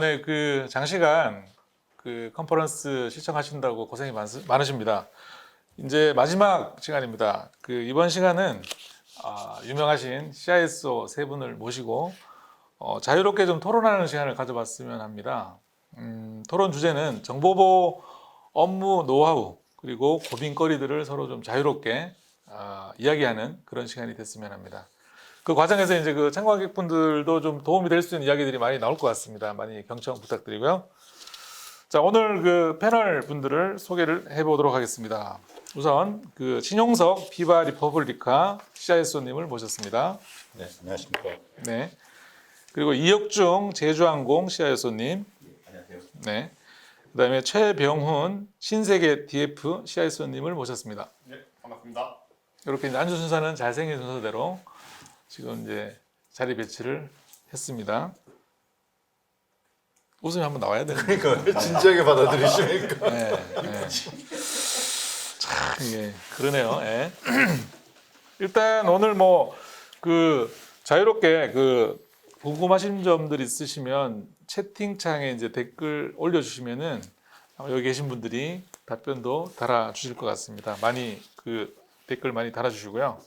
네, 그 장시간 그 컨퍼런스 시청하신다고 고생이 많으십니다. 이제 마지막 시간입니다. 그 이번 시간은 유명하신 CISO 세 분을 모시고 자유롭게 좀 토론하는 시간을 가져봤으면 합니다. 토론 주제는 정보보호 업무 노하우 그리고 고민거리들을 서로 좀 자유롭게 이야기하는 그런 시간이 됐으면 합니다. 그 과정에서 이제 그 참관객분들도 좀 도움이 될 수 있는 이야기들이 많이 나올 것 같습니다. 많이 경청 부탁드리고요. 자, 오늘 그 패널 분들을 소개를 해보도록 하겠습니다. 우선 그 신용석 비바 리퍼블리카 CISO님을 모셨습니다. 네, 안녕하십니까. 네. 그리고 이혁중 제주항공 CISO님. 안녕하세요. 네. 그다음에 최병훈 신세계 DF CISO님을 모셨습니다. 네, 반갑습니다. 이렇게 이제 안주 순서는 잘생긴 순서대로 지금 이제 자리 배치를 했습니다. 웃음이 한번 나와야 되는 거예요. 그러니까 진지하게 받아들이시니까. 네, 네. 참 이게 그러네요. 예. 일단 오늘 뭐 그 자유롭게 그 궁금하신 점들 있으시면 채팅창에 이제 댓글 올려주시면은 여기 계신 분들이 답변도 달아주실 것 같습니다. 많이 그 댓글 많이 달아주시고요.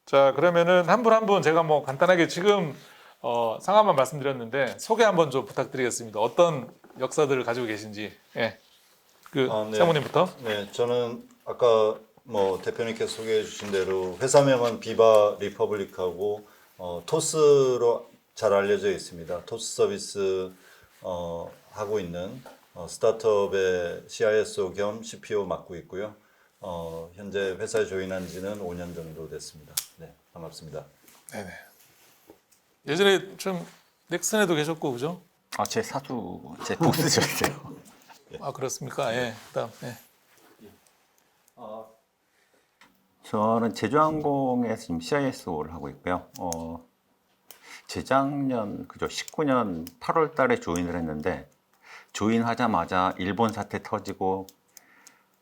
자, 그러면은 한 분 한 분 제가 뭐 간단하게 지금 상황만 말씀드렸는데 소개 한번 좀 부탁드리겠습니다. 어떤 역사들을 가지고 계신지. 예. 그 네. 사모님부터. 네, 저는 아까 뭐 대표님께서 소개해 주신 대로 회사명은 비바 리퍼블릭하고 토스로 잘 알려져 있습니다. 토스 서비스 하고 있는 스타트업의 CISO 겸 CPO 맡고 있고요. 현재 회사에 조인한 지는 5년 정도 됐습니다. 네, 반갑습니다. 네네. 예전에 좀 넥슨에도 계셨고 그죠? 제 사수, 제 보스셨어요. 그렇습니까? 예. 그다음. 예. 저는 제주항공에서 지금 CISO를 하고 있고요. 재작년, 그죠? 19년 8월 달에 조인을 했는데, 조인하자마자 일본 사태 터지고,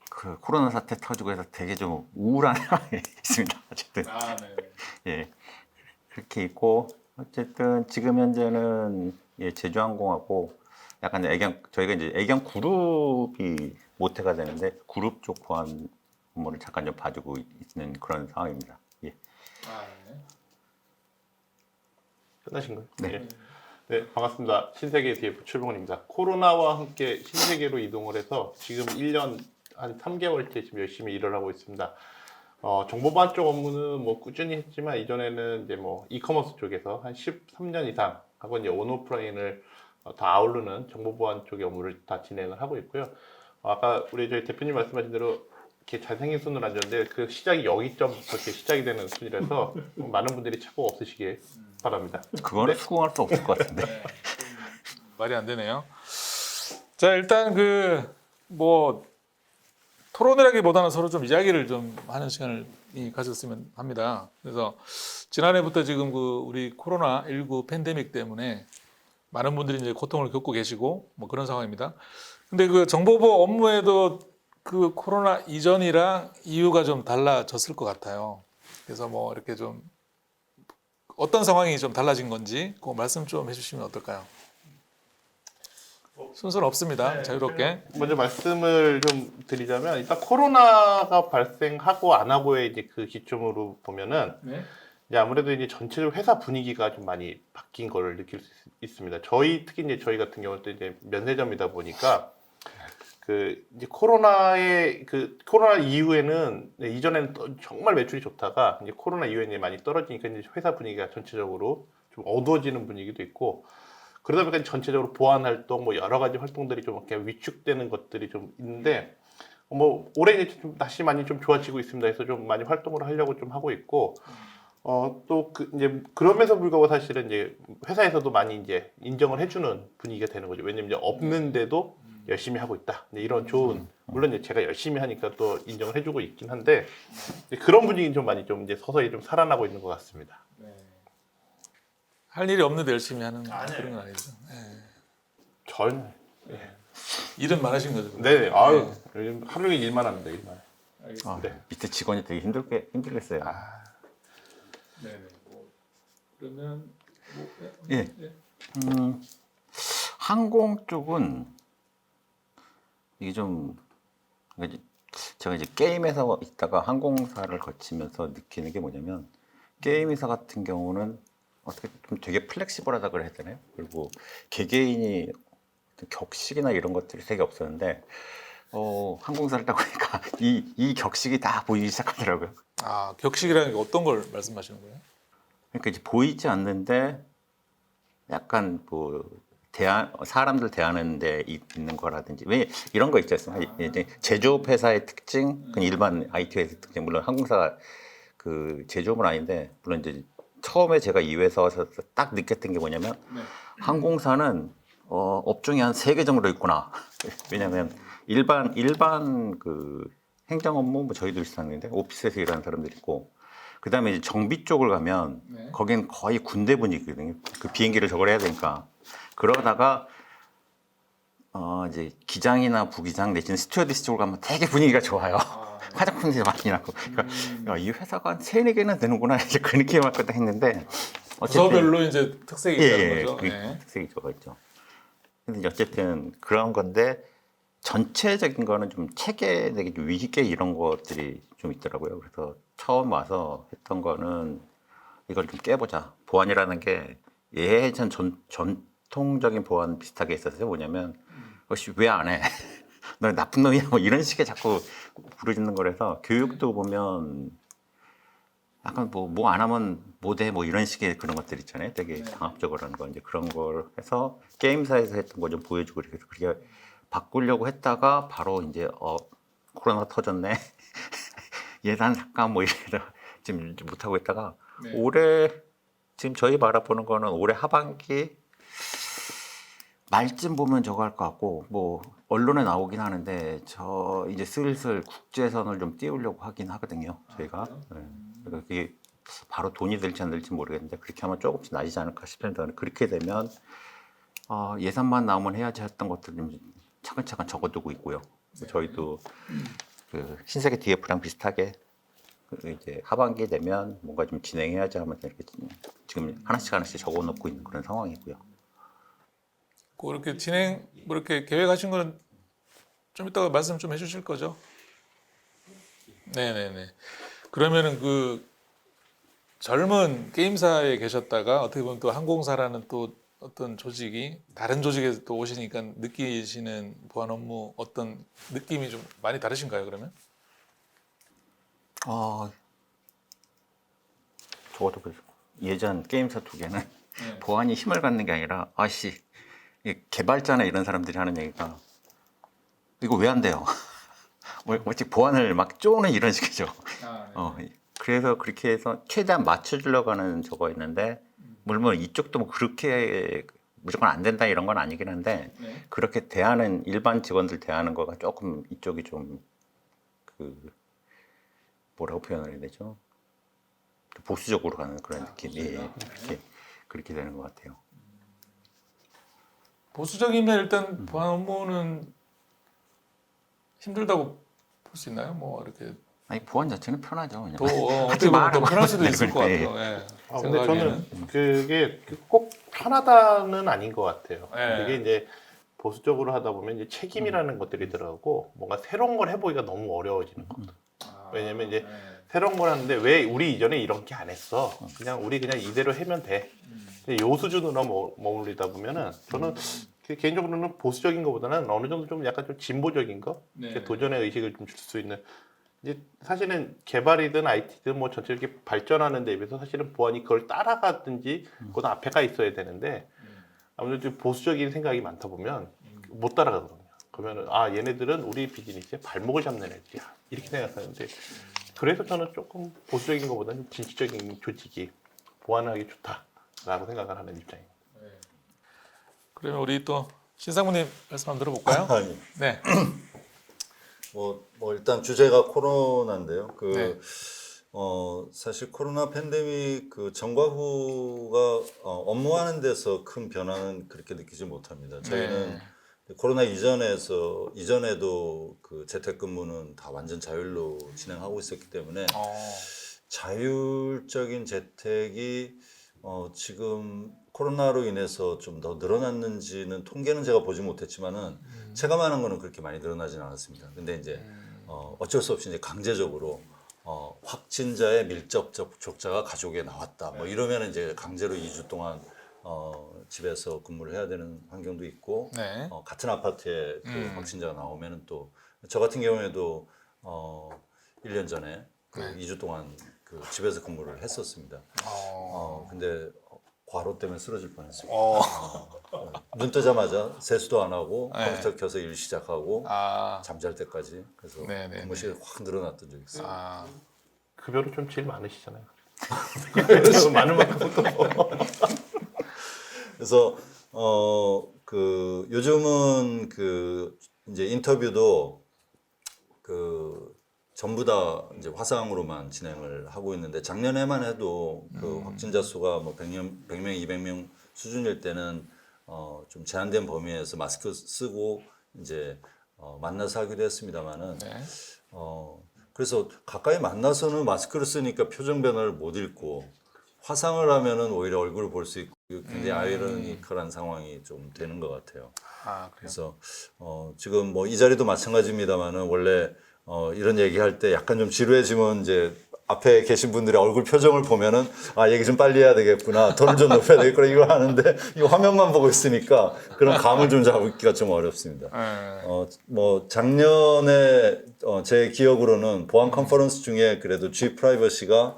그 코로나 사태 터지고 해서 되게 좀 우울한 상황이 있습니다. 어쨌든. 네. 예. 그렇게 있고, 어쨌든 지금 현재는 제주항공하고 약간 저희가 이제 애경 그룹이 모태가 되는데, 그룹 쪽 보안 업무를 잠깐 좀 봐주고 있는 그런 상황입니다. 예. 네. 끝나신 거예요? 네. 네, 반갑습니다. 신세계 DF 최병훈입니다. 코로나와 함께 신세계로 이동을 해서 지금 1년 한 3개월째 지금 열심히 일을 하고 있습니다. 정보보안 쪽 업무는 뭐 꾸준히 했지만 이전에는 이제 뭐 이커머스 쪽에서 한 13년 이상 하고 이제 온오프라인을 다 아우르는 정보보안 쪽의 업무를 다 진행을 하고 있고요. 아까 우리 저희 대표님 말씀하신 대로 이렇게 잘생긴 순으로 앉았는데 그 시작이 여기점부터 이렇게 시작이 되는 순이라서 많은 분들이 착오 없으시길 바랍니다. 그거는 네. 수긍할 수 없을 것 같은데. 말이 안 되네요. 자, 일단 그 뭐 토론이라기보다는 서로 좀 이야기를 좀 하는 시간을 가졌으면 합니다. 그래서 지난해부터 지금 그 우리 코로나19 팬데믹 때문에 많은 분들이 이제 고통을 겪고 계시고 뭐 그런 상황입니다. 근데 그 정보보호 업무에도 그 코로나 이전이랑 이유가 좀 달라졌을 것 같아요. 그래서 뭐 이렇게 좀 어떤 상황이 좀 달라진 건지 그 말씀 좀 해주시면 어떨까요? 순서는 없습니다. 자유롭게. 먼저 말씀을 좀 드리자면 일단 코로나가 발생하고 안 하고의 이제 그 기점으로 보면은 네. 이제 아무래도 이제 전체적으로 회사 분위기가 좀 많이 바뀐 걸 느낄 수 있습니다. 특히 이제 저희 같은 경우는 또 이제 면세점이다 보니까 그 이제 코로나 이후에는 이전에는 정말 매출이 좋다가 이제 코로나 이후에 이제 많이 떨어지니까 이제 회사 분위기가 전체적으로 좀 어두워지는 분위기도 있고 그러다 보니까 전체적으로 보안 활동 뭐 여러 가지 활동들이 좀 이렇게 위축되는 것들이 좀 있는데 뭐 올해 이제 좀 다시 많이 좀 좋아지고 있습니다. 그래서 좀 많이 활동을 하려고 좀 하고 있고 또 이제 그럼에도 불구하고 사실은 이제 회사에서도 많이 이제 인정을 해주는 분위기가 되는 거죠. 왜냐면 이제 없는데도 열심히 하고 있다. 이런 좋은 물론 이제 제가 열심히 하니까 또 인정을 해주고 있긴 한데 그런 분위기는 좀 많이 좀 이제 서서히 좀 살아나고 있는 것 같습니다. 할 일이 없는데 열심히 하는 그런 건 아니죠. 전 일은 많으신 거죠. 네, 아유 요즘 하루 종일 일만 합니다. 일만. 네. 밑에 직원이 되게 힘들겠어요. 네네. 그러면 예. 항공 쪽은 이게 좀 그러니까 제가 이제 게임회사 있다가 항공사를 거치면서 느끼는 게 뭐냐면 게임회사 같은 경우는 어떻게 좀 되게 플렉시블하다 그래야 되나요? 그리고 개개인이 어떤 격식이나 이런 것들이 되게 없었는데 항공사를 딱 보니까 이 격식이 다 보이기 시작하더라고요. 아, 격식이라는 게 어떤 걸 말씀하시는 거예요? 그러니까 이제 보이지 않는데 약간 뭐 사람들 대하는 데 있는 거라든지 왜 이런 거 있지 않습니까? 이제 제조업 회사의 특징, 그 일반 IT 회사의 특징, 물론 항공사가 그 제조업은 아닌데 물론 이제 처음에 제가 이 회사에서 딱 느꼈던 게 뭐냐면 항공사는 업종이 한 3개 정도 있구나. 왜냐하면 일반 그 행정 업무 뭐 저희도 비슷한데 오피스에서 일하는 사람들이 있고 그다음에 이제 정비 쪽을 가면 네. 거긴 거의 군대 분위기거든요. 그 비행기를 저걸 해야 되니까 그러다가 이제 기장이나 부기장 내지는 스튜어디스 쪽으로 가면 되게 분위기가 좋아요. 화장품 냄새 많이 나고 그러니까 야, 이 회사가 한 3-4개나 되는구나 이제 그 느낌을 받고 했는데 부서별로 이제 특색이 있다는 예, 거죠. 그 네. 특색이 저가 있죠. 근데 이제 어쨌든 그런 건데 전체적인 거는 좀 체계 되게 좀 위계 이런 것들이 좀 있더라고요. 그래서 처음 와서 했던 거는 이걸 좀 깨보자. 보안이라는 게 예전 전통적인 보안 비슷하게 있었어요. 뭐냐면 혹시 왜 안 해? 너 나쁜 놈이야? 뭐 이런 식의 자꾸 부르짖는 거라서 교육도 보면 약간 뭐 안 하면 못해 뭐 이런 식의 그런 것들 있잖아요. 되게 강압적으로 하는 거 이제 그런 걸 해서 게임사에서 했던 거 좀 보여주고 이렇게 해서 그렇게 바꾸려고 했다가 바로 이제 코로나 터졌네. 예산 삭감 뭐 이래서 지금 못 하고 있다가 네. 올해 지금 저희 바라보는 거는 올해 하반기 말쯤 보면 저거 할 것 같고 뭐 언론에 나오긴 하는데 저 이제 슬슬 국제선을 좀 띄우려고 하긴 하거든요. 저희가. 네. 그러니까 그게 바로 돈이 들지 안 들지 모르겠는데 그렇게 하면 조금씩 나아지지 않을까 싶은데 그렇게 되면 예산만 나오면 해야지 했던 것들 좀 차근차근 적어두고 있고요. 저희도 그 신세계 DF랑 비슷하게 그 이제 하반기 되면 뭔가 좀 진행해야지 하면서 이렇게 지금 하나씩 적어놓고 있는 그런 상황이고요. 그렇게 진행 뭐 이렇게 계획하신 거는 좀 이따가 말씀 좀 해주실 거죠? 네네네. 그러면은 그 젊은 게임사에 계셨다가 어떻게 보면 또 항공사라는 또 어떤 조직이 다른 조직에서 또 오시니까 느끼시는 보안 업무 어떤 느낌이 좀 많이 다르신가요? 그러면? 적어도 그 예전 게임사 2개는 네. 보안이 힘을 갖는 게 아니라 이 개발자나 이런 사람들이 하는 얘기가 이거 왜 안 돼요? 어찌 보안을 막 쪼는 이런 식이죠. 그래서 그렇게 해서 최대한 맞춰주려고 하는 저거 있는데 물론 이쪽도 뭐 그렇게 무조건 안 된다 이런 건 아니긴 한데 네. 그렇게 대하는 일반 직원들 대하는 거가 조금 이쪽이 좀 그 뭐라고 표현을 해야 되죠? 보수적으로 가는 그런 느낌이 그렇게 되는 것 같아요. 보수적이면 일단 보안 업무는 힘들다고 볼 수 있나요? 뭐 이렇게 아니 보안 자체는 편하죠. 그냥. 또 어떻게 보면 더 편할 수도 있을 것 그러니까, 같아요. 예. 근데 생각하기에는. 저는 그게 꼭 편하다는 아닌 것 같아요. 네. 그게 이제 보수적으로 하다 보면 이제 책임이라는 것들이 들어가고 뭔가 새로운 걸 해보기가 너무 어려워지는 거거든. 왜냐면 이제 새로운 걸 하는데 왜 우리 이전에 이런 게 안 했어? 우리 그냥 이대로 하면 돼. 근데 요 수준으로 머물리다 보면은 저는 개인적으로는 보수적인 것보다는 어느 정도 좀 약간 좀 진보적인 거, 네. 이렇게 도전의 의식을 좀 줄 수 있는. 이제 사실은 개발이든 IT든 뭐 전체 이렇게 발전하는 데 비해서 사실은 보안이 그걸 따라가든지 그보다 앞에 가 있어야 되는데 아무래도 좀 보수적인 생각이 많다 보면 못 따라가거든요. 그러면은 얘네들은 우리 비즈니스에 발목을 잡는 애들이야 이렇게 생각하는데 그래서 저는 조금 보수적인 것보다는 좀 진취적인 조직이 보완하기 좋다라고 생각을 하는 입장입니다. 그러면 우리 또 신상무님 말씀 한번 들어볼까요? 아니, 네. 뭐 일단 주제가 코로나인데요. 네. 사실 코로나 팬데믹 그 전과 후가 업무하는 데서 큰 변화는 그렇게 느끼지 못합니다. 저희는 코로나 이전에도 그 재택근무는 다 완전 자율로 진행하고 있었기 때문에 자율적인 재택이 지금 코로나로 인해서 좀 더 늘어났는지는 통계는 제가 보지 못했지만은 체감하는 거는 그렇게 많이 늘어나지는 않았습니다. 근데 이제 어쩔 수 없이 이제 강제적으로 확진자의 밀접 접촉자가 가족에 나왔다. 뭐 이러면 이제 강제로 2주 동안 집에서 근무를 해야 되는 환경도 있고 네. 같은 아파트에 그 확진자가 나오면은 또 저 같은 경우에도 1년 전에 그 네. 2주 동안 그 집에서 근무를 했었습니다. 근데 과로 때문에 쓰러질 뻔했습니다. 눈 뜨자마자 세수도 안 하고 네. 컴퓨터 켜서 일 시작하고 아, 잠잘 때까지 그래서 네, 네, 근무 시간이 확 늘어났던 적이 있어요. 아, 급여는 좀 제일 많으시잖아요. 급여는 많은 만큼 또 그래서 그 요즘은 그 이제 인터뷰도 그 전부 다 이제 화상으로만 진행을 하고 있는데 작년에만 해도 그 확진자 수가 뭐 100명, 200명 수준일 때는 좀 제한된 범위에서 마스크 쓰고 이제 만나서 하기도 했습니다만은 네. 그래서 가까이 만나서는 마스크를 쓰니까 표정 변화를 못 읽고 화상을 하면은 오히려 얼굴을 볼 수 있고 굉장히 아이러니컬한 상황이 좀 되는 것 같아요. 아, 그래요. 그래서 지금 뭐 이 자리도 마찬가지입니다만은 원래 이런 얘기할 때 약간 좀 지루해지면 이제 앞에 계신 분들의 얼굴 표정을 보면은 아 얘기 좀 빨리 해야 되겠구나 톤을 좀 높여야 되겠구나 이걸 하는데 이 화면만 보고 있으니까 그런 감을 좀 잡기가 좀 어렵습니다. 뭐 작년에 제 기억으로는 보안 컨퍼런스 중에 그래도 G 프라이버시가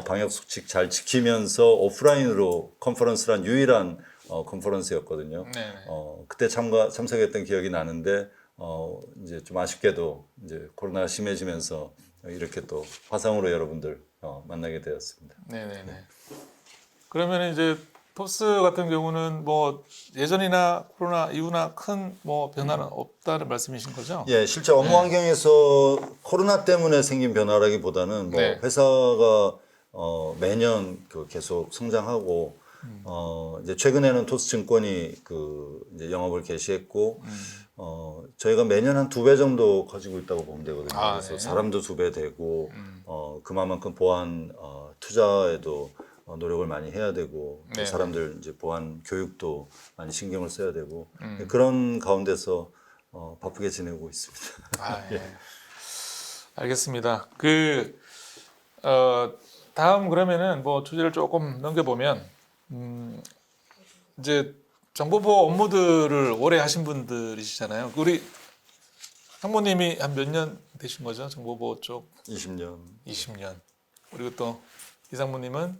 방역 수칙 잘 지키면서 오프라인으로 컨퍼런스를 한 유일한 컨퍼런스였거든요. 네. 그때 참석했던 기억이 나는데 이제 좀 아쉽게도 이제 코로나가 심해지면서 이렇게 또 화상으로 여러분들 만나게 되었습니다. 네네네. 그러면 이제 토스 같은 경우는 뭐 예전이나 코로나 이후나 큰 뭐 변화는 없다는 말씀이신 거죠? 예, 실제 업무 환경에서 코로나 때문에 생긴 변화라기보다는 뭐 네. 회사가 매년 그 계속 성장하고 이제 최근에는 토스증권이 그 이제 영업을 개시했고 저희가 매년 한 2배 정도 커지고 있다고 보면 되거든요. 아, 그래서 네. 사람도 2배 되고 그만큼 보안 투자에도 노력을 많이 해야 되고 또 네, 사람들 이제 보안 교육도 많이 신경을 써야 되고 그런 가운데서 바쁘게 지내고 있습니다. 아, 예. 알겠습니다. 다음 그러면은 뭐 주제를 조금 넘겨보면, 이제 정보보호 업무들을 오래 하신 분들이시잖아요. 우리 상무님이 한 몇 년 되신 거죠? 정보보호 쪽 20년. 20년. 그리고 또 이상무님은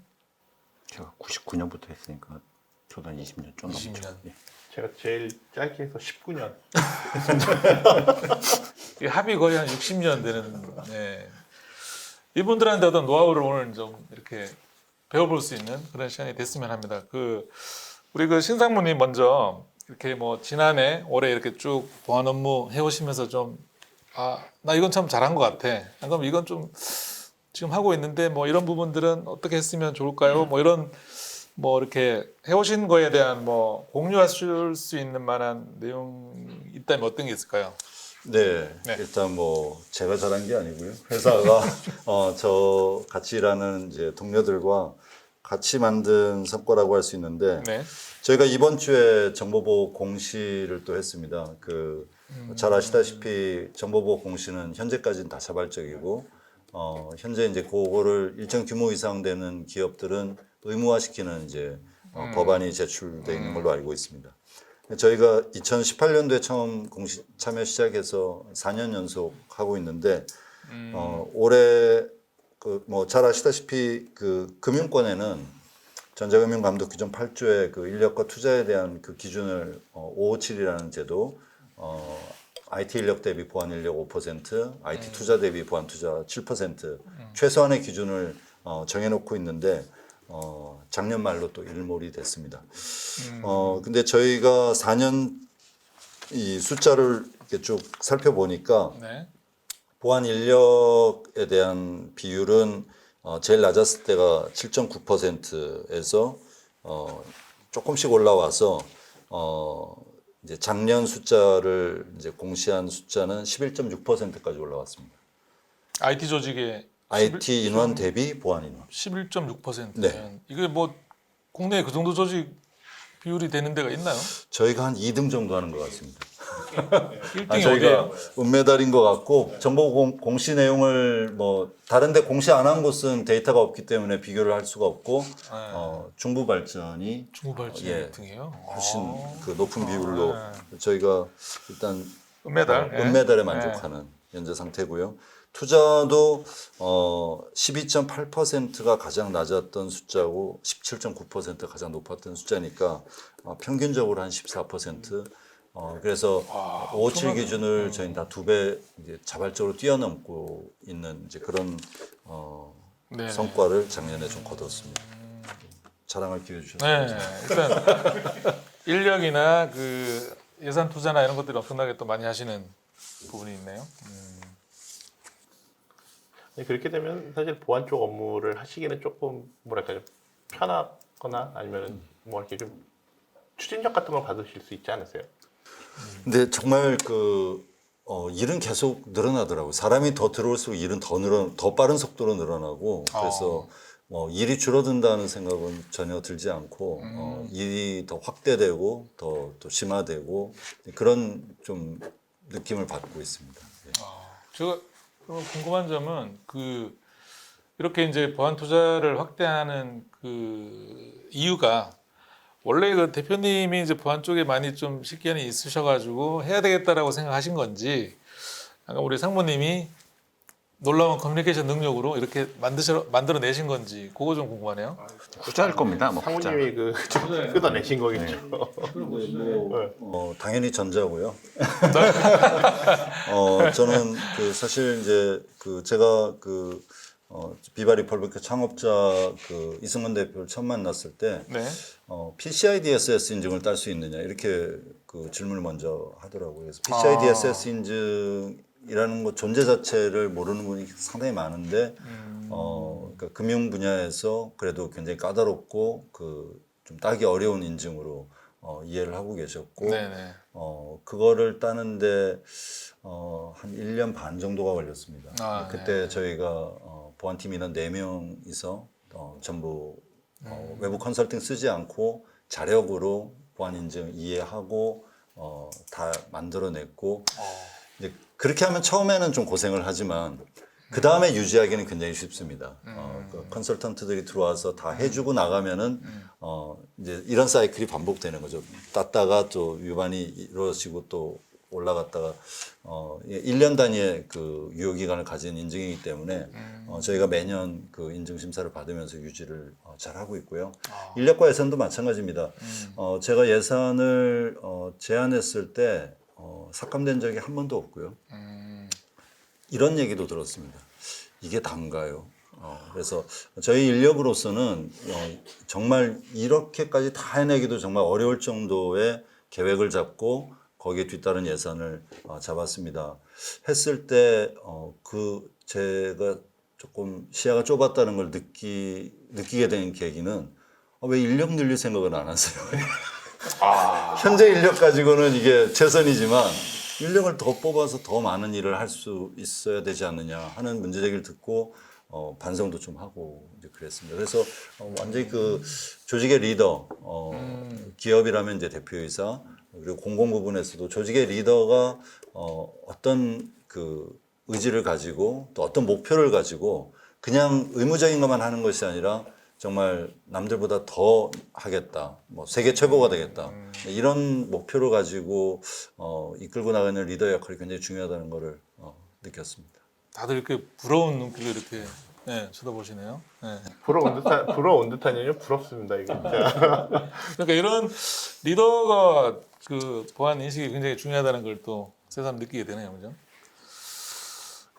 제가 99년부터 했으니까 저도 한 20년 좀 넘죠. 20년. 예. 제가 제일 짧게 해서 19년. 이 합이 거의 한 60년 되는. 네. 이분들한테 어떤 노하우를 오늘 좀 이렇게 배워볼 수 있는 그런 시간이 됐으면 합니다. 우리 그 신상무님 먼저 이렇게 뭐 지난해 올해 이렇게 쭉 보안 업무 해오시면서 좀 나 이건 참 잘한 것 같아. 그럼 이건 좀 지금 하고 있는데 뭐 이런 부분들은 어떻게 했으면 좋을까요? 뭐 이런 뭐 이렇게 해오신 거에 대한 뭐 공유하실 수 있는 만한 내용이 있다면 어떤 게 있을까요? 네, 네. 일단 뭐 제가 잘한 게 아니고요. 회사가 저 같이 일하는 이제 동료들과 같이 만든 성과라고 할 수 있는데 네. 저희가 이번 주에 정보보호 공시를 또 했습니다. 잘 아시다시피 정보보호 공시는 현재까지는 다 자발적이고 현재 이제 그거를 일정 규모 이상 되는 기업들은 의무화시키는 이제 법안이 제출돼 있는 걸로 알고 있습니다. 저희가 2018년도에 처음 공시 참여 시작해서 4년 연속 하고 있는데 올해 뭐 잘 아시다시피 그 금융권에는 전자금융감독 규정 8조의 그 인력과 투자에 대한 그 기준을 557이라는 제도, IT 인력 대비 보안 인력 5%, IT 투자 대비 보안 투자 7% 최소한의 기준을 정해놓고 있는데 작년 말로 또 일몰이 됐습니다. 근데 저희가 4년 이 숫자를 이렇게 쭉 살펴보니까 네. 보안 인력에 대한 비율은 제일 낮았을 때가 7.9%에서 조금씩 올라와서 이제 작년 숫자를 이제 공시한 숫자는 11.6%까지 올라왔습니다. IT 조직의 IT 인원 대비 보안 인원. 11.6%면 네. 이게 뭐 국내에 그 정도 조직 비율이 되는 데가 있나요? 저희가 한 2등 정도 하는 것 같습니다. 1등이 저희가 어디예요? 은메달인 것 같고 정보 공시 내용을 뭐 다른데 공시 안 한 곳은 데이터가 없기 때문에 비교를 할 수가 없고 중부 발전이 중부 발전 예. 1등이에요. 훨씬 그 높은 비율로 저희가 일단 은메달. 예. 은메달에 만족하는 현재 상태고요. 투자도 12.8%가 가장 낮았던 숫자고 17.9%가 가장 높았던 숫자니까 평균적으로 한 14%. 그래서 557 기준을 저희는 다 2배 이제 자발적으로 뛰어넘고 있는 이제 그런 네. 성과를 작년에 좀 거뒀습니다. 자랑할 기회 주셔서 네, 감사합니다. 일단 인력이나 그 예산 투자나 이런 것들이 엄청나게 또 많이 하시는 부분이 있네요. 네, 그렇게 되면 사실 보안 쪽 업무를 하시기는 조금 뭐랄까요 편하거나 아니면 뭐 이렇게 좀 추진력 같은 걸 받으실 수 있지 않으세요? 근데 정말 일은 계속 늘어나더라고요. 사람이 더 들어올수록 일은 더 빠른 속도로 늘어나고 그래서 일이 줄어든다는 생각은 전혀 들지 않고 일이 더 확대되고 더 또 심화되고 그런 좀 느낌을 받고 있습니다. 예. 제가 그럼 궁금한 점은 그 이렇게 이제 보안 투자를 확대하는 그 이유가 원래 그 대표님이 이제 보안 쪽에 많이 좀 식견이 있으셔가지고 해야 되겠다라고 생각하신 건지, 아까 우리 상무님이 놀라운 커뮤니케이션 능력으로 이렇게 만들어내신 건지 그거 좀 궁금하네요. 후자일 겁니다. 뭐 후자. 상무님이 좀 뜯어내신 거겠죠. 당연히 전자고요. 저는 사실 이제 제가 비바 리퍼블릭 창업자 이승만 대표를 처음 만났을 때 네. PCI DSS 인증을 딸 수 있느냐 이렇게 질문을 먼저 하더라고요. 그래서 PCI DSS 인증이라는 것 존재 자체를 모르는 분이 상당히 많은데 그러니까 금융 분야에서 그래도 굉장히 까다롭고 좀 따기 어려운 인증으로 이해를 하고 계셨고 네네. 그거를 따는데 한 1년 반 정도가 걸렸습니다. 그때 네. 저희가 보안팀 인원 4명이서 전부 외부 컨설팅 쓰지 않고 자력으로 보안 인증 이해하고 다 만들어냈고 이제 그렇게 하면 처음에는 좀 고생을 하지만 그 다음에 유지하기는 굉장히 쉽습니다. 컨설턴트들이 들어와서 다 해주고 나가면은 이제 이런 사이클이 반복되는 거죠. 땄다가 또 위반이 이루어지고 또 올라갔다가 1년 단위의 유효 기간을 가진 인증이기 때문에 저희가 매년 인증 심사를 받으면서 유지를 잘 하고 있고요. 인력과 예산도 마찬가지입니다. 제가 예산을 제안했을 때 삭감된 적이 한 번도 없고요. 이런 얘기도 들었습니다. 이게 단가요? 그래서 저희 인력으로서는 정말 이렇게까지 다 해내기도 정말 어려울 정도의 계획을 잡고 거기에 뒤따른 예산을 잡았습니다. 했을 때 제가 조금 시야가 좁았다는 걸 느끼게 된 계기는 왜 인력 늘릴 생각을 안 하세요? 현재 인력 가지고는 이게 최선이지만 인력을 더 뽑아서 더 많은 일을 할 수 있어야 되지 않느냐 하는 문제제기를 듣고 반성도 좀 하고 이제 그랬습니다. 그래서 완전히 조직의 리더, 기업이라면 이제 대표이사, 그리고 공공 부분에서도 조직의 리더가 어떤 의지를 가지고 또 어떤 목표를 가지고 그냥 의무적인 것만 하는 것이 아니라 정말 남들보다 더 하겠다, 세계 최고가 되겠다 이런 목표를 가지고 이끌고 나가는 리더 역할이 굉장히 중요하다는 것을 느꼈습니다. 다들 이렇게 부러운 눈길로 이렇게 쳐다보시네요. 네. 부러운 듯한 얘기는 부럽습니다. 이게 진짜. 그러니까 이런 리더가 보안 인식이 굉장히 중요하다는 걸 또 새삼 느끼게 되네요, 그죠?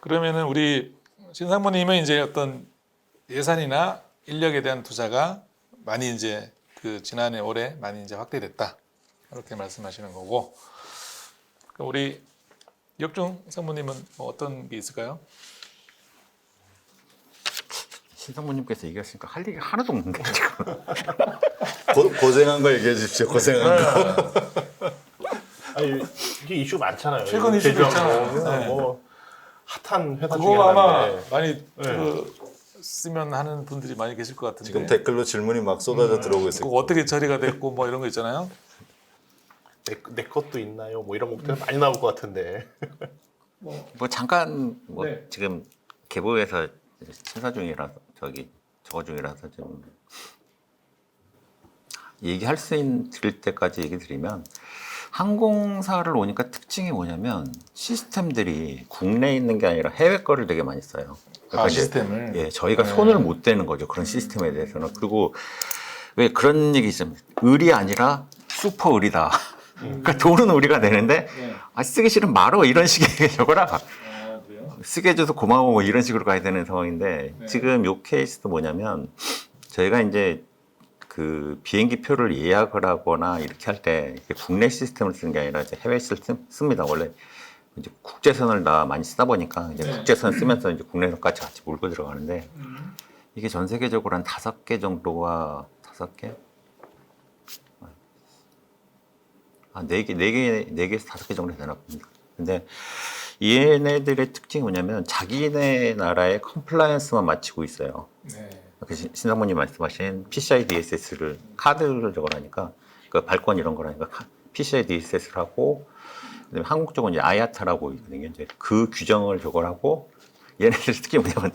그러면은 우리 신 상무님은 이제 어떤 예산이나 인력에 대한 투자가 많이 이제 지난해 올해 많이 이제 확대됐다 이렇게 말씀하시는 거고, 그럼 우리 역중 상무님은 어떤 게 있을까요? 신상무님께서 얘기하시니까 할 얘기가 하나도 없는데 지금. 고생한 거 얘기해 주십시오. 고생한 거. 아니 이게 이슈 많잖아요. 최근 이슈 제조업 있잖아요. 네. 뭐 핫한 회사 중에 그거 아마 하나인데. 많이 쓰면 하는 분들이 많이 계실 것 같은데 지금 댓글로 질문이 막 쏟아져 들어오고 있어요. 그거 어떻게 처리가 됐고 뭐 이런 거 있잖아요. 내 것도 있나요? 뭐 이런 것들 많이 나올 것 같은데. 뭐 잠깐 뭐 네. 지금 개보에서 심사 중이라서 저거 중이라서 좀 얘기할 수 있을 때까지 얘기 드리면 항공사를 오니까 특징이 뭐냐면 시스템들이 국내에 있는 게 아니라 해외 거를 되게 많이 써요. 그러니까 이제 시스템을. 예, 저희가 네. 손을 못 대는 거죠. 그런 시스템에 대해서는. 그리고 왜 그런 얘기 있습니다. 을이 아니라 슈퍼 을이다. 그러니까 돈은 우리가 내는데 네. 아, 쓰기 싫으면 말어 이런 식의 저거라. 그래요? 쓰게 해줘서 고마워 뭐 이런 식으로 가야 되는 상황인데 네. 지금 요 케이스도 뭐냐면 저희가 이제 그 비행기 표를 예약을 하거나 이렇게 할 때 국내 시스템을 쓰는 게 아니라 이제 해외 시스템 씁니다. 원래 이제 국제선을 다 많이 쓰다 보니까 이제 네. 국제선 쓰면서 이제 국내선까지 같이 몰고 들어가는데 이게 전 세계적으로 한 5개 정도가 5개? 아, 4개에서 5개 정도 되나 봅니다. 근데 얘네들의 특징이 뭐냐면 자기네 나라의 컴플라이언스만 마치고 있어요. 네. 신사모님 말씀하신 PCI DSS를 카드를 저걸 하니까 그 발권 이런 거라니까 PCI DSS를 하고 그다음에 한국 쪽은 이제 아야타라고 있거든요. 이제 그 규정을 저걸 하고 얘네들 특히 뭐냐면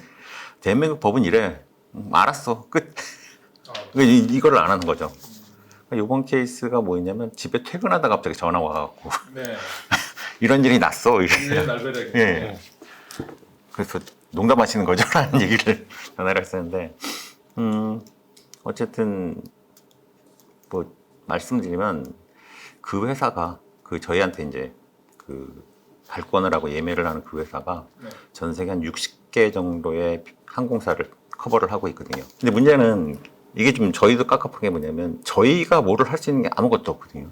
대한민국 법은 이래. 알았어 끝. 이거를 안 하는 거죠. 이번 케이스가 뭐였냐면 집에 퇴근하다가 갑자기 전화 와갖고 네. 이런 일이 났어. 일년 날벼락이. 예. 그래서 농담하시는 거죠? 라는 얘기를 전화를 했었는데, 어쨌든, 뭐, 말씀드리면, 그 회사가, 그 저희한테 이제, 그, 발권을 하고 예매를 하는 그 회사가 네. 전 세계 한 60개 정도의 항공사를 커버를 하고 있거든요. 근데 문제는 이게 좀 저희도 깝깝한 게 뭐냐면, 저희가 뭐를 할 수 있는 게 아무것도 없거든요.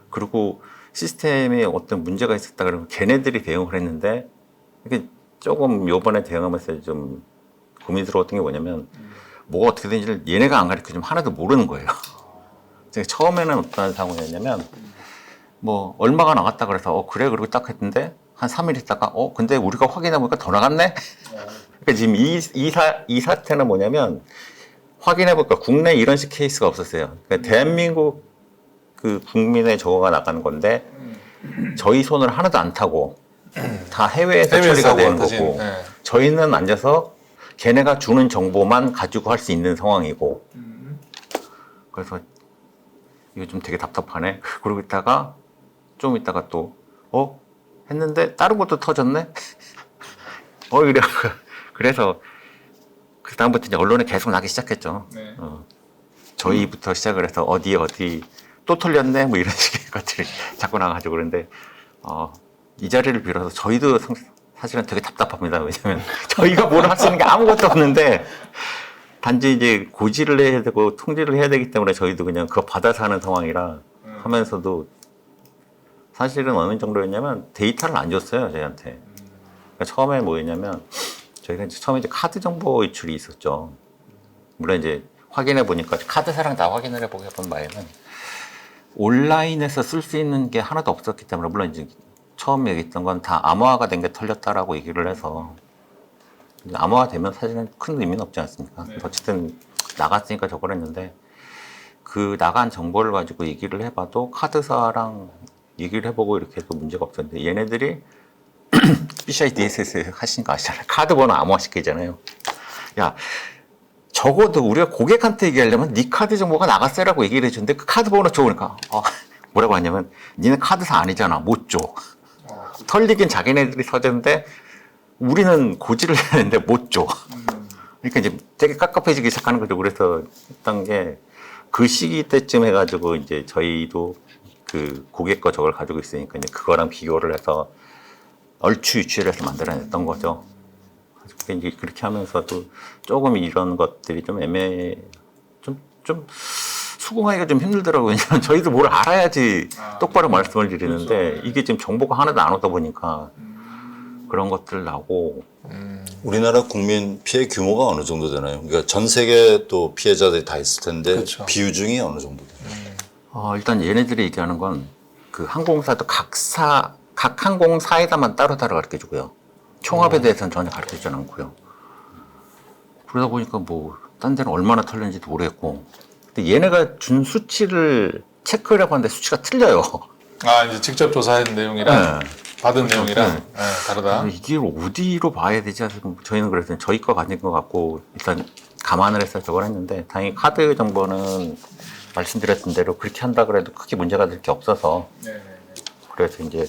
그리고 시스템에 어떤 문제가 있었다 그러면 걔네들이 대응을 했는데, 이게 조금 요번에 대응하면서 좀 고민스러웠던 게 뭐냐면 뭐가 어떻게 되는지를 얘네가 안 가르쳐주면 하나도 모르는 거예요. 제가 처음에는 어떤 상황이었냐면 뭐 얼마가 나갔다 그래서 그래 그러고 딱 했는데 한 3일 있다가 근데 우리가 확인해 보니까 더 나갔네? 그러니까 지금 이 사태는 뭐냐면 확인해 보니까 국내에 이런 식 케이스가 없었어요. 그러니까 대한민국 그 국민의 저거가 나가는 건데 저희 손을 하나도 안 타고 다 해외에서 처리가 되는 거고 네. 저희는 앉아서 걔네가 주는 정보만 가지고 할 수 있는 상황이고 그래서 이거 좀 되게 답답하네. 그러고 있다가 좀 있다가 또 했는데 다른 것도 터졌네. 이래. 그래서 그 다음부터 이제 언론에 계속 나기 시작했죠. 네. 저희부터 시작을 해서 어디 또 털렸네 뭐 이런 식의 것들이 자꾸 나가지고 그런데 이 자리를 빌어서 저희도 사실은 되게 답답합니다. 왜냐면 저희가 뭘 할 수 있는 게 아무것도 없는데 단지 이제 고지를 해야 되고 통지를 해야 되기 때문에 저희도 그냥 그거 받아서 하는 상황이라 하면서도 사실은 어느 정도였냐면 데이터를 안 줬어요 저희한테. 그러니까 처음에 뭐였냐면 저희가 처음에 이제 카드 정보 유출이 있었죠. 물론 이제 확인해 보니까 카드사랑 다 확인을 해보게 본 바에는 온라인에서 쓸 수 있는 게 하나도 없었기 때문에 물론 이제 처음 얘기했던 건 다 암호화가 된 게 털렸다라고 얘기를 해서 암호화 되면 사실은 큰 의미는 없지 않습니까? 네. 어쨌든 나갔으니까 저걸 했는데 그 나간 정보를 가지고 얘기를 해봐도 카드사랑 얘기를 해보고 이렇게 해도 문제가 없었는데 얘네들이 PCI DSS 하신 거 아시잖아요. 카드 번호 암호화시키잖아요. 야 적어도 우리가 고객한테 얘기하려면 네 카드 정보가 나갔어라고 얘기를 해주는데 그 카드 번호 줘보니까 뭐라고 하냐면 니네 카드사 아니잖아 못 줘. 털리긴 자기네들이 서졌는데 우리는 고지를 해야 되는데 못 줘. 그러니까 이제 되게 깝깝해지기 시작하는 거죠. 그래서 했던 게 그 시기 때쯤 해가지고 이제 저희도 그 고객 거 저걸 가지고 있으니까 이제 그거랑 비교를 해서 얼추 유추를 해서 만들어냈던 거죠. 그래서 이제 그렇게 하면서도 조금 이런 것들이 좀 좀 수긍하기가 좀 힘들더라고요. 왜냐면 저희도 뭘 알아야지 똑바로 말씀을 드리는데 그렇죠. 이게 지금 정보가 하나도 안 오다 보니까 그런 것들 나고 우리나라 국민 피해 규모가 어느 정도 되나요? 그러니까 전 세계 또 피해자들이 다 있을 텐데 그렇죠. 비유중이 어느 정도 되나요? 일단 얘네들이 얘기하는 건 그 항공사도 각 항공사에다만 따로 가르쳐 주고요. 총합에 대해서는 전혀 가르쳐 주지 않고요. 그러다 보니까 뭐 딴 데는 얼마나 털렸는지도 모르겠고. 근데 얘네가 준 수치를 체크를 하고 하는데 수치가 틀려요. 아 이제 직접 조사한 내용이랑 네. 받은 내용이랑 네. 다르다. 이걸 어디로 봐야 되지? 해서 저희는 그래서 저희 거 가진 것 같고 일단 감안을 해서 저걸 했는데 다행히 카드 정보는 말씀드렸던 대로 그렇게 한다 그래도 크게 문제가 될 게 없어서 그래서 이제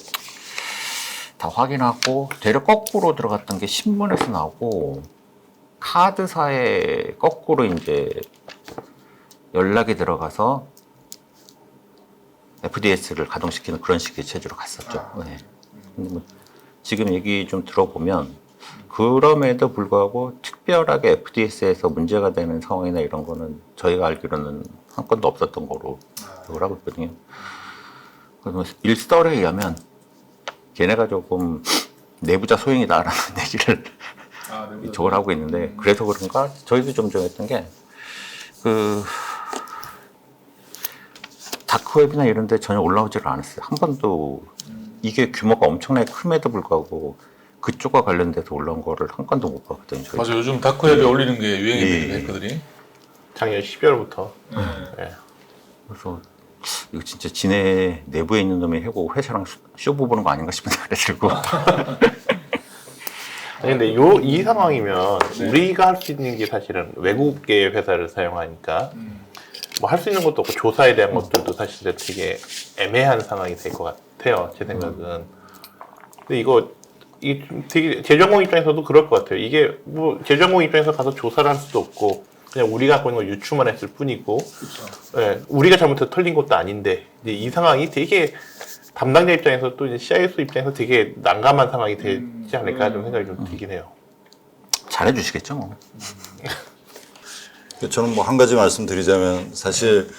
다 확인하고 되려 거꾸로 들어갔던 게 신문에서 나오고 카드사에 거꾸로 이제 연락이 들어가서 FDS를 가동시키는 그런 식의 체제로 갔었죠. 네. 근데 뭐 지금 얘기 좀 들어보면 그럼에도 불구하고 특별하게 FDS에서 문제가 되는 상황이나 이런 거는 저희가 알기로는 한 건도 없었던 거로 기억을 하고 있거든요. 그래서 일설에 의하면 걔네가 조금 내부자 소행이다라는 얘기를 저걸 하고 있는데 그래서 그런가 저희도 좀 정했던 게 그 다크웹이나 이런 데 전혀 올라오지를 않았어요. 한 번도 이게 규모가 엄청나게 큼에도 불구하고 그쪽과 관련돼서 올라온 거를 한 건도 못 봤거든요. 저희. 맞아 요즘 다크웹에 올리는 게 예. 유행입니다 해커들이. 작년 12월부터. 네. 그래서 이거 진짜 지네 내부에 있는 놈이 해고 회사랑 쇼부 보는 거 아닌가 싶은 생각이 들고. 아니, 근데 이 상황이면 우리가 할 수 있는 게 사실은 외국계 회사를 사용하니까 뭐 할 수 있는 것도 없고 조사에 대한 것들도 사실은 되게 애매한 상황이 될 것 같아요. 제 생각은. 근데 이게 되게 재정공 입장에서도 그럴 것 같아요. 이게 뭐 재정공 입장에서 가서 조사를 할 수도 없고 그냥 우리가 갖고 있는 걸 유추만 했을 뿐이고, 예, 우리가 잘못해서 털린 것도 아닌데 이제 이 상황이 되게 담당자 입장에서 또 이제 CIS 입장에서 되게 난감한 상황이 되지 않을까 좀 생각이 좀 들긴 해요. 잘해주시겠죠 뭐. 저는 뭐 한 가지 말씀드리자면 사실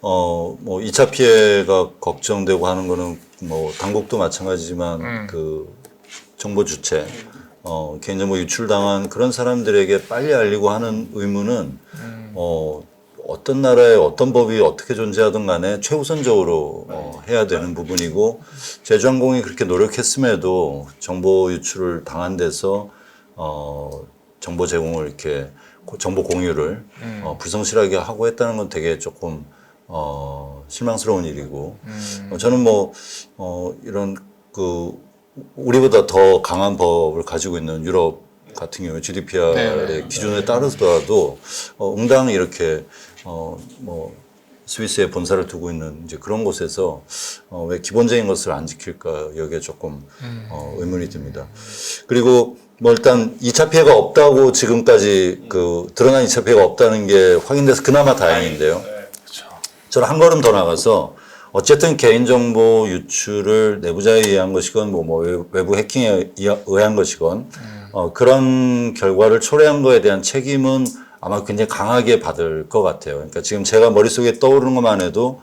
뭐 2차 피해가 걱정되고 하는 거는 뭐 당국도 마찬가지지만 그 정보 주체 개인정보 유출당한 그런 사람들에게 빨리 알리고 하는 의무는 어떤 나라에 어떤 법이 어떻게 존재하든 간에 최우선적으로 해야 되는 부분이고 제주항공이 그렇게 노력했음에도 정보 유출을 당한 데서 정보 제공을 이렇게 정보 공유를 불성실하게 하고 했다는 건 되게 조금 실망스러운 일이고 저는 뭐 이런 그 우리보다 더 강한 법을 가지고 있는 유럽 같은 경우에 GDPR의 기준에 따르더라도 응당 이렇게 뭐 스위스에 본사를 두고 있는 이제 그런 곳에서 왜 기본적인 것을 안 지킬까 여기에 조금 의문이 듭니다. 그리고 뭐 일단 2차 피해가 없다고 지금까지 그 드러난 2차 피해가 없다는 게 확인돼서 그나마 다행인데요. 저는 한 걸음 더 나가서 어쨌든 개인정보 유출을 내부자에 의한 것이건 뭐 외부 해킹에 의한 것이건 그런 결과를 초래한 거에 대한 책임은 아마 굉장히 강하게 받을 것 같아요. 그러니까 지금 제가 머릿속에 떠오르는 것만 해도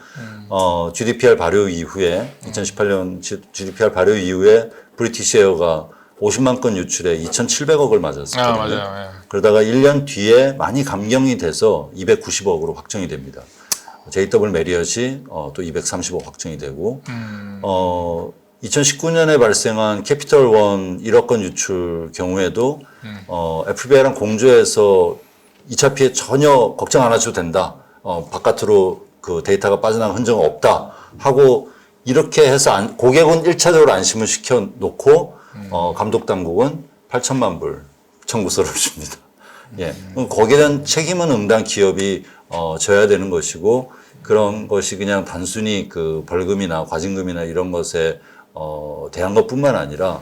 GDPR 발효 이후에 2018년 GDPR 발효 이후에 브리티시 에어가 50만 건 유출에 2,700억을 맞았었거든요. 아 맞아요. 그러다가 1년 뒤에 많이 감경이 돼서 290억으로 확정이 됩니다. JW 메리엇이 또 230억 확정이 되고 2019년에 발생한 캐피털 원 1억 건 유출 경우에도 FBI랑 공조해서 2차 피해 전혀 걱정 안 하셔도 된다. 바깥으로 그 데이터가 빠져나간 흔적은 없다 하고 이렇게 해서 고객은 1차적으로 안심을 시켜놓고 감독 당국은 8천만 불 청구서를 줍니다. 예, 거기에 대한 책임은 응당 기업이 져야 되는 것이고 그런 것이 그냥 단순히 그 벌금이나 과징금이나 이런 것에 대한 것뿐만 아니라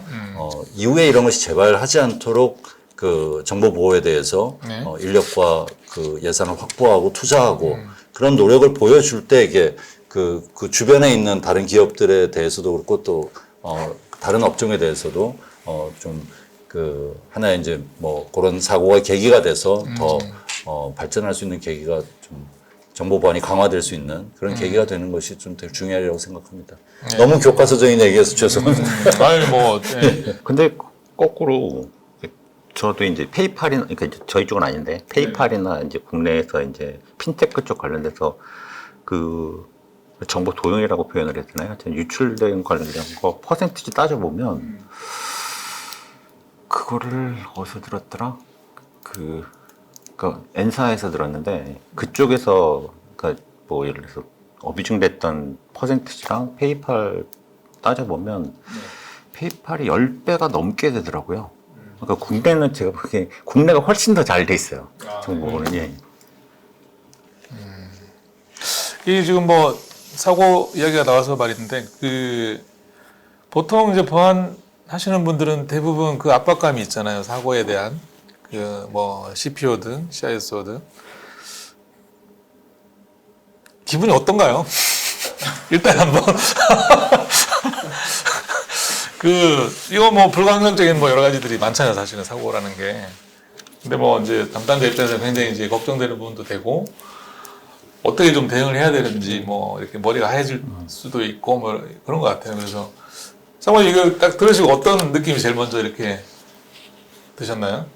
이후에 이런 것이 재발하지 않도록 그 정보 보호에 대해서 인력과 그 예산을 확보하고 투자하고 그런 노력을 보여줄 때 이게 그 주변에 있는 다른 기업들에 대해서도 그렇고 또 다른 업종에 대해서도 좀 그 하나의 이제 뭐 그런 사고가 계기가 돼서 더 발전할 수 있는 계기가 좀 정보 보안이 강화될 수 있는 그런 계기가 되는 것이 좀 되게 중요하다고 생각합니다. 너무 교과서적인 얘기해서 죄송합니다. 아니 뭐 네. 근데 거꾸로 저도 이제 페이팔이나 그러니까 이제 저희 쪽은 아닌데 페이팔이나 이제 국내에서 이제 핀테크 쪽 관련돼서 그 정보 도용이라고 표현을 했잖아요. 유출된 관련된 거 퍼센티지 따져보면 그거를 어디서 들었더라? 그 그 N사에서 들었는데 그쪽에서 그러니까 뭐 예를 들어서 어비중됐던 퍼센티지랑 페이팔 따져보면 페이팔이 10배가 넘게 되더라고요. 그러니까 국내는 제가 보기에 국내가 훨씬 더 잘 돼 있어요. 정보는. 예. 이 지금 뭐 사고 이야기가 나와서 말인데 그 보통 이제 보안하시는 분들은 대부분 그 압박감이 있잖아요. 사고에 대한 그 뭐 CPO든 CISO든 기분이 어떤가요? 일단 한번 그 이거 뭐 불가항력적인 뭐 여러 가지들이 많잖아요. 사실은 사고라는 게. 근데 뭐 이제 담당자 입장에서 굉장히 이제 걱정되는 부분도 되고 어떻게 좀 대응을 해야 되는지 뭐 이렇게 머리가 하얘질 수도 있고 뭐 그런 것 같아요. 그래서 사모님 이거 딱 들으시고 어떤 느낌이 제일 먼저 이렇게 드셨나요?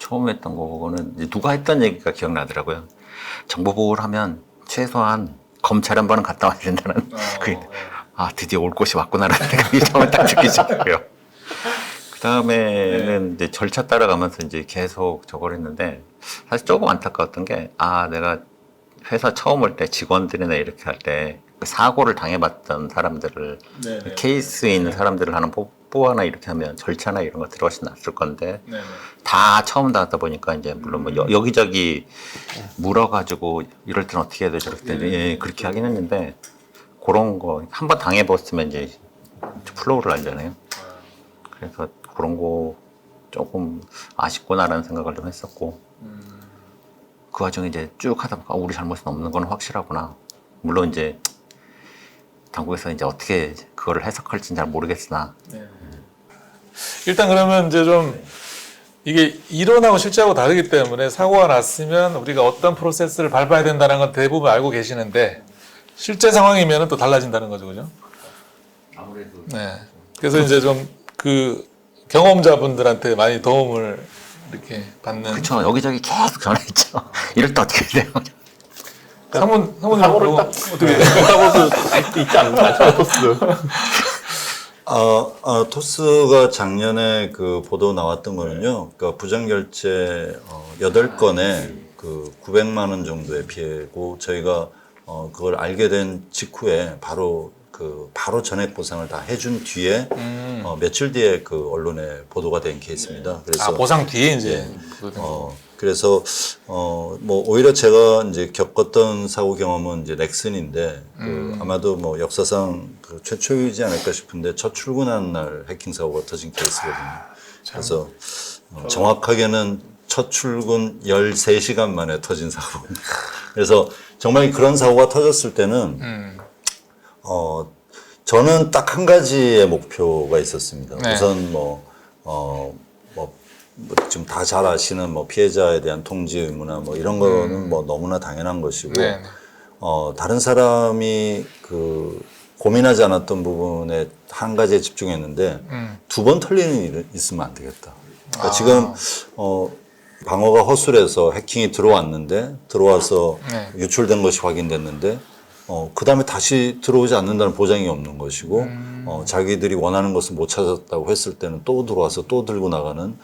처음 했던 거는 이제 누가 했던 얘기가 기억나더라고요. 정보 보호를 하면 최소한 검찰 한 번은 갔다 와야 된다는 아 드디어 올 곳이 왔구나라는 생각이 처음에 딱 듣기 시작해요. 그 다음에는 이제 절차 따라가면서 이제 계속 저걸 했는데 사실 조금 안타까웠던 게 내가 회사 처음 올 때 직원들이나 이렇게 할 때 사고를 당해봤던 사람들을 네네. 케이스에 있는 사람들을 하는 뽀뽀나 이렇게 하면 절차나 이런 것들이 훨씬 낫을 건데 네네. 다 처음 나왔다 보니까 이제 물론 뭐 여기저기 물어가지고 이럴 땐 어떻게 해야 돼 저럴 때 예, 그렇게 하긴 했는데 그런 거 한 번 당해봤으면 이제 플로우를 알잖아요. 그래서 그런 거 조금 아쉽구나라는 생각을 좀 했었고 그 와중에 이제 쭉 하다 보니까 우리 잘못은 없는 건 확실하구나. 물론 이제 당국에서 이제 어떻게 그거를 해석할지는 잘 모르겠으나 일단 그러면 이제 좀 이게 이론하고 실제하고 다르기 때문에 사고가 났으면 우리가 어떤 프로세스를 밟아야 된다는 건 대부분 알고 계시는데 실제 상황이면 또 달라진다는 거죠, 그죠? 아무래도 네. 그래서 이제 좀 그 경험자분들한테 많이 도움을 이렇게 받는. 그렇죠. 여기저기 계속 전화했죠. 이럴 때 어떻게 해야 돼요? 사모님 사고를 그거 딱 어떻게 사고도 있지 않나 토스. 토스가 작년에 그 보도 나왔던 거는요. 그러니까 부정결제 8건에 그 900만 원 정도의 피해고 저희가 그걸 알게 된 직후에 바로 전액 보상을 다 해준 뒤에 며칠 뒤에 그 언론에 보도가 된 케이스입니다. 그래서 보상 뒤에 이제 그래서 뭐 오히려 제가 이제 겪었던 사고 경험은 이제 넥슨인데 아마도 뭐 역사상 그 최초이지 않을까 싶은데 첫 출근하는 날 해킹 사고가 터진 케이스거든요. 그래서 정확하게는 첫 출근 13시간 만에 터진 사고입니다. 그래서 정말 그런 사고가 터졌을 때는 저는 딱 한 가지의 목표가 있었습니다. 네. 우선 지금 다 잘 아시는 뭐 피해자에 대한 통지 의무나 뭐 이런 거는 뭐 너무나 당연한 것이고, 네. 다른 사람이 그 고민하지 않았던 부분에 한 가지에 집중했는데 두 번 털리는 일이 있으면 안 되겠다. 그러니까 지금 방어가 허술해서 해킹이 들어와서 네. 유출된 것이 확인됐는데 그 다음에 다시 들어오지 않는다는 보장이 없는 것이고, 자기들이 원하는 것을 못 찾았다고 했을 때는 또 들어와서 또 들고 나가는,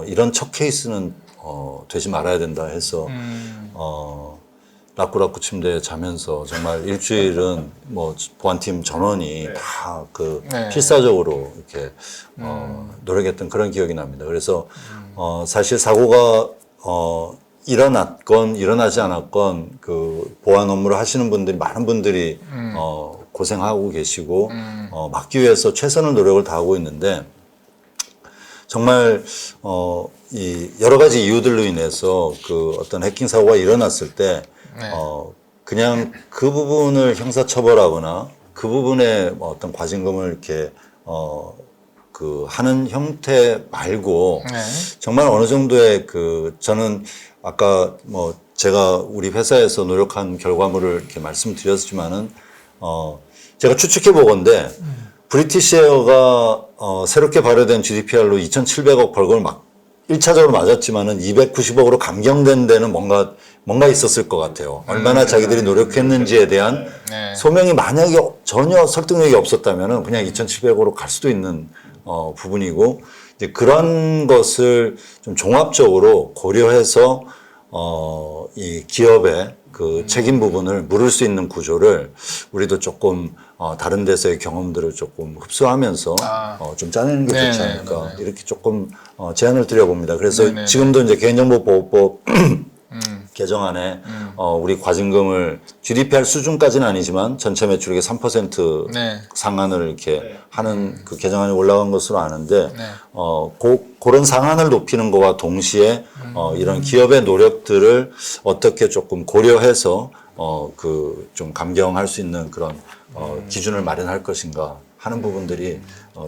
이런 첫 케이스는, 되지 말아야 된다 해서, 라꾸라꾸 침대에 자면서 정말 일주일은 뭐 보안팀 전원이 다 네. 필사적으로 이렇게, 노력했던 그런 기억이 납니다. 그래서, 사실 사고가, 일어났건 일어나지 않았건 그 보안 업무를 하시는 분들이 많은 분들이 고생하고 계시고 막기 위해서 최선의 노력을 다하고 있는데 정말 이 여러 가지 이유들로 인해서 그 어떤 해킹 사고가 일어났을 때 그냥 그 부분을 형사처벌하거나 그 부분에 어떤 과징금을 이렇게 그 하는 형태 말고 정말 어느 정도의 그 저는 아까 뭐 제가 우리 회사에서 노력한 결과물을 이렇게 말씀드렸지만은 제가 추측해 보건데 브리티시 에어가 새롭게 발효된 GDPR로 2,700억 벌금을 막 1차적으로 맞았지만은 290억으로 감경된 데는 뭔가 있었을 것 같아요. 얼마나 자기들이 노력했는지에 대한 소명이 만약에 전혀 설득력이 없었다면은 그냥 2,700억으로 갈 수도 있는 부분이고 이제 그런 것을 좀 종합적으로 고려해서 이 기업의 그 책임 부분을 물을 수 있는 구조를 우리도 조금 다른 데서의 경험들을 조금 흡수하면서 좀 짜내는 게 좋지 네네, 않을까 맞아요. 이렇게 조금 제안을 드려봅니다. 그래서 네네. 지금도 이제 개인정보보호법 개정안에 우리 과징금을 GDPR 수준까지는 아니지만 전체 매출액의 3% 네. 상한을 이렇게 하는 그 개정안이 올라간 것으로 아는데 네. 그런 상한을 높이는 것과 동시에 이런 기업의 노력들을 어떻게 조금 고려해서 그 좀 감경할 수 있는 그런 기준을 마련할 것인가 하는 부분들이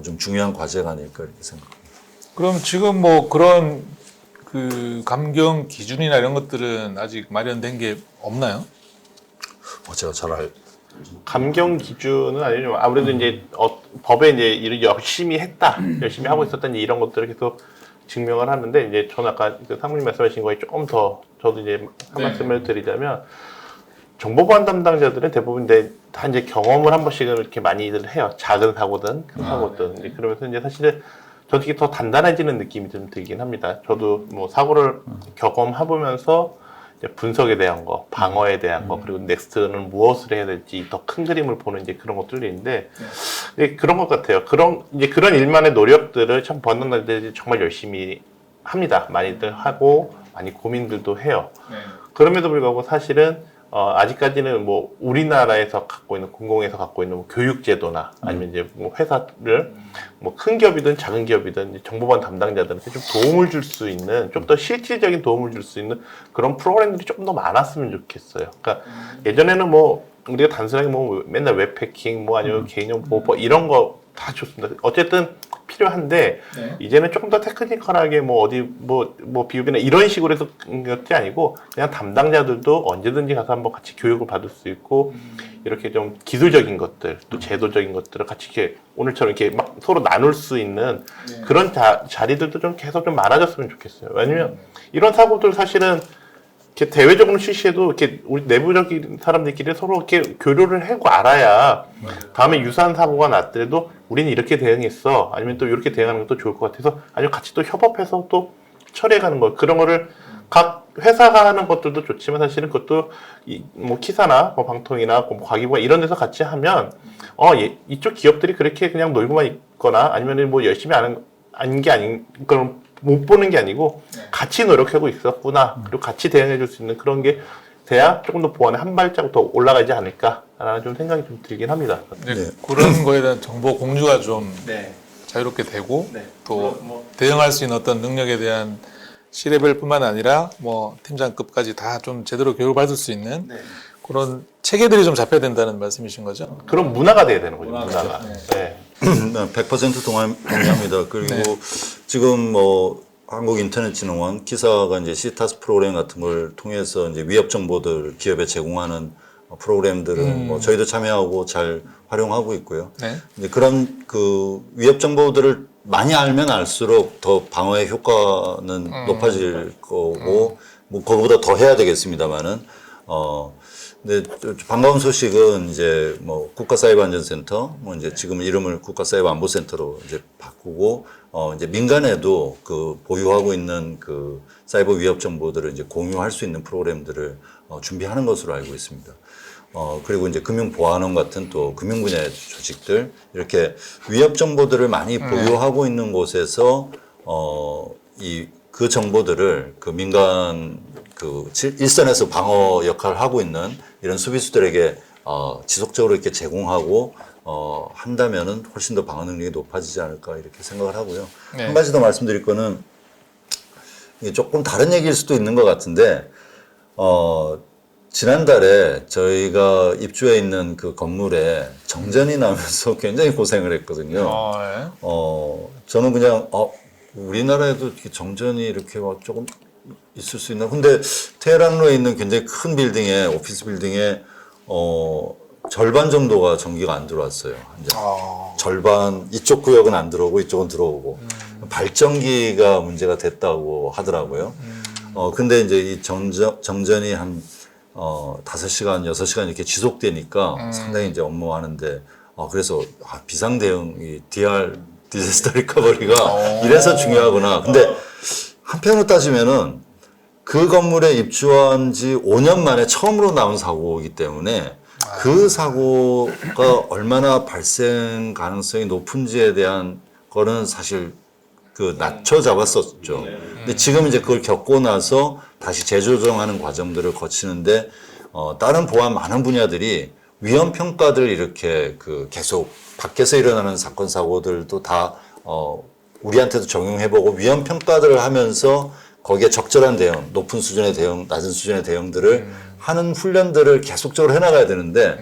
좀 중요한 과제가 아닐까 이렇게 생각합니다. 그럼 지금 뭐 그런 그 감경 기준이나 이런 것들은 아직 마련된 게 없나요? 제가 잘 감경 기준은 아니지만 아무래도 이제 법에 이제 일을 열심히 했다, 열심히 하고 있었다 이런 것들을 계속 증명을 하는데 이제 저는 아까 그 상무님 말씀하신 거에 조금 더 저도 이제 한 네. 말씀을 드리자면 정보보안 담당자들은 대부분 다 이제 경험을 한 번씩은 이렇게 많이들 해요. 작은 사고든 큰 사고든 이제 그러면서 이제 사실은 저도 이게 더 단단해지는 느낌이 좀 들긴 합니다. 저도 뭐 사고를 경험해보면서 이제 분석에 대한 거, 방어에 대한 거, 그리고 넥스트는 무엇을 해야 될지 더 큰 그림을 보는 이제 그런 것들이 있는데, 이제 그런 것 같아요. 이제 그런 일만의 노력들을 참 보안담당자들이 정말 열심히 합니다. 많이들 하고, 많이 고민들도 해요. 그럼에도 불구하고 사실은 아직까지는 뭐 우리나라에서 갖고 있는 공공에서 갖고 있는 뭐 교육제도나 아니면 이제 뭐 회사를 뭐 큰 기업이든 작은 기업이든 이제 정보보안 담당자들한테 좀 도움을 줄 수 있는 좀 더 실질적인 도움을 줄 수 있는 그런 프로그램들이 조금 더 많았으면 좋겠어요. 그러니까 예전에는 뭐 우리가 단순하게 뭐 맨날 웹해킹 뭐 아니면 개인정보 보호 이런 거 다 좋습니다. 어쨌든 필요한데 이제는 조금 더 테크니컬하게 뭐 어디 뭐 비읍이나 이런 식으로 해서 것이 아니고 그냥 담당자들도 언제든지 가서 한번 같이 교육을 받을 수 있고 이렇게 좀 기술적인 것들 또 제도적인 것들을 같이 이렇게 오늘처럼 이렇게 막 서로 나눌 수 있는 그런 자리들도 좀 계속 좀 많아졌으면 좋겠어요. 왜냐면 이런 사고들 사실은 이렇게 대외적으로 실시해도 이렇게 우리 내부적인 사람들끼리 서로 이렇게 교류를 하고 알아야 다음에 유사한 사고가 났더라도 우리는 이렇게 대응했어. 아니면 또 이렇게 대응하는 것도 좋을 것 같아서 아니면 같이 또 협업해서 또 처리해가는 거 그런 거를 각 회사가 하는 것들도 좋지만 사실은 그것도 뭐 키사나 뭐 방통이나 뭐 과기부가 이런 데서 같이 하면 이쪽 기업들이 그렇게 그냥 놀고만 있거나 아니면 뭐 열심히 하는 게 아닌 그런 못 보는 게 아니고 같이 노력하고 있었구나. 그리고 같이 대응해 줄 수 있는 그런 게 돼야 조금 더 보안에 한 발자국 더 올라가지 않을까라는 좀 생각이 좀 들긴 합니다. 네. 그런 거에 대한 정보 공유가 좀 자유롭게 되고 또 대응할 수 있는 어떤 능력에 대한 C레벨뿐만 아니라 뭐 팀장급까지 다 좀 제대로 교육을 받을 수 있는 그런 체계들이 좀 잡혀야 된다는 말씀이신 거죠? 그런 문화가 돼야 되는 거죠. 문화가. 네. 100% 동의합니다. 그리고 지금 뭐 한국인터넷진흥원 기사가 이제 시타스 프로그램 같은 걸 통해서 이제 위협 정보들 기업에 제공하는 프로그램들은 뭐 저희도 참여하고 잘 활용하고 있고요. 이제 그런 그 위협 정보들을 많이 알면 알수록 더 방어의 효과는 높아질 거고 뭐 그거보다 더 해야 되겠습니다만은 근데 반가운 소식은 이제 뭐 국가사이버안전센터 뭐 이제 지금 이름을 국가사이버안보센터로 이제 바꾸고 이제 민간에도 그 보유하고 있는 그 사이버 위협 정보들을 이제 공유할 수 있는 프로그램들을 준비하는 것으로 알고 있습니다. 그리고 이제 금융보안원 같은 또 금융 분야의 조직들 이렇게 위협 정보들을 많이 보유하고 있는 곳에서 그 정보들을 그 민간 그 일선에서 방어 역할을 하고 있는 이런 수비수들에게 지속적으로 이렇게 제공하고 한다면은 훨씬 더 방어 능력이 높아지지 않을까 이렇게 생각을 하고요. 한 가지 더 말씀드릴 거는 이게 조금 다른 얘기일 수도 있는 것 같은데 지난달에 저희가 입주해 있는 그 건물에 정전이 나면서 굉장히 고생을 했거든요. 저는 그냥 우리나라에도 이렇게 정전이 이렇게 막 조금 있을 수 있나? 근데 테헤란로에 있는 굉장히 큰 빌딩에 오피스 빌딩에 절반 정도가 전기가 안 들어왔어요. 이제 절반 이쪽 구역은 안 들어오고 이쪽은 들어오고 발전기가 문제가 됐다고 하더라고요. 근데 이제 이 정전이 한 5시간, 6시간 이렇게 지속되니까 상당히 이제 업무하는데 그래서 비상 대응, 이 디자스터 리커버리가 이래서 중요하구나. 근데 한편으로 따지면은 그 건물에 입주한 지 5년 만에 처음으로 나온 사고이기 때문에 그 사고가 얼마나 발생 가능성이 높은지에 대한 거는 사실 그 낮춰 잡았었죠. 근데 지금 이제 그걸 겪고 나서 다시 재조정하는 과정들을 거치는데 다른 보안 많은 분야들이 위험 평가들 이렇게 그 계속 밖에서 일어나는 사건 사고들도 다 우리한테도 적용해보고 위험 평가들을 하면서 거기에 적절한 대응, 높은 수준의 대응, 낮은 수준의 대응들을 하는 훈련들을 계속적으로 해나가야 되는데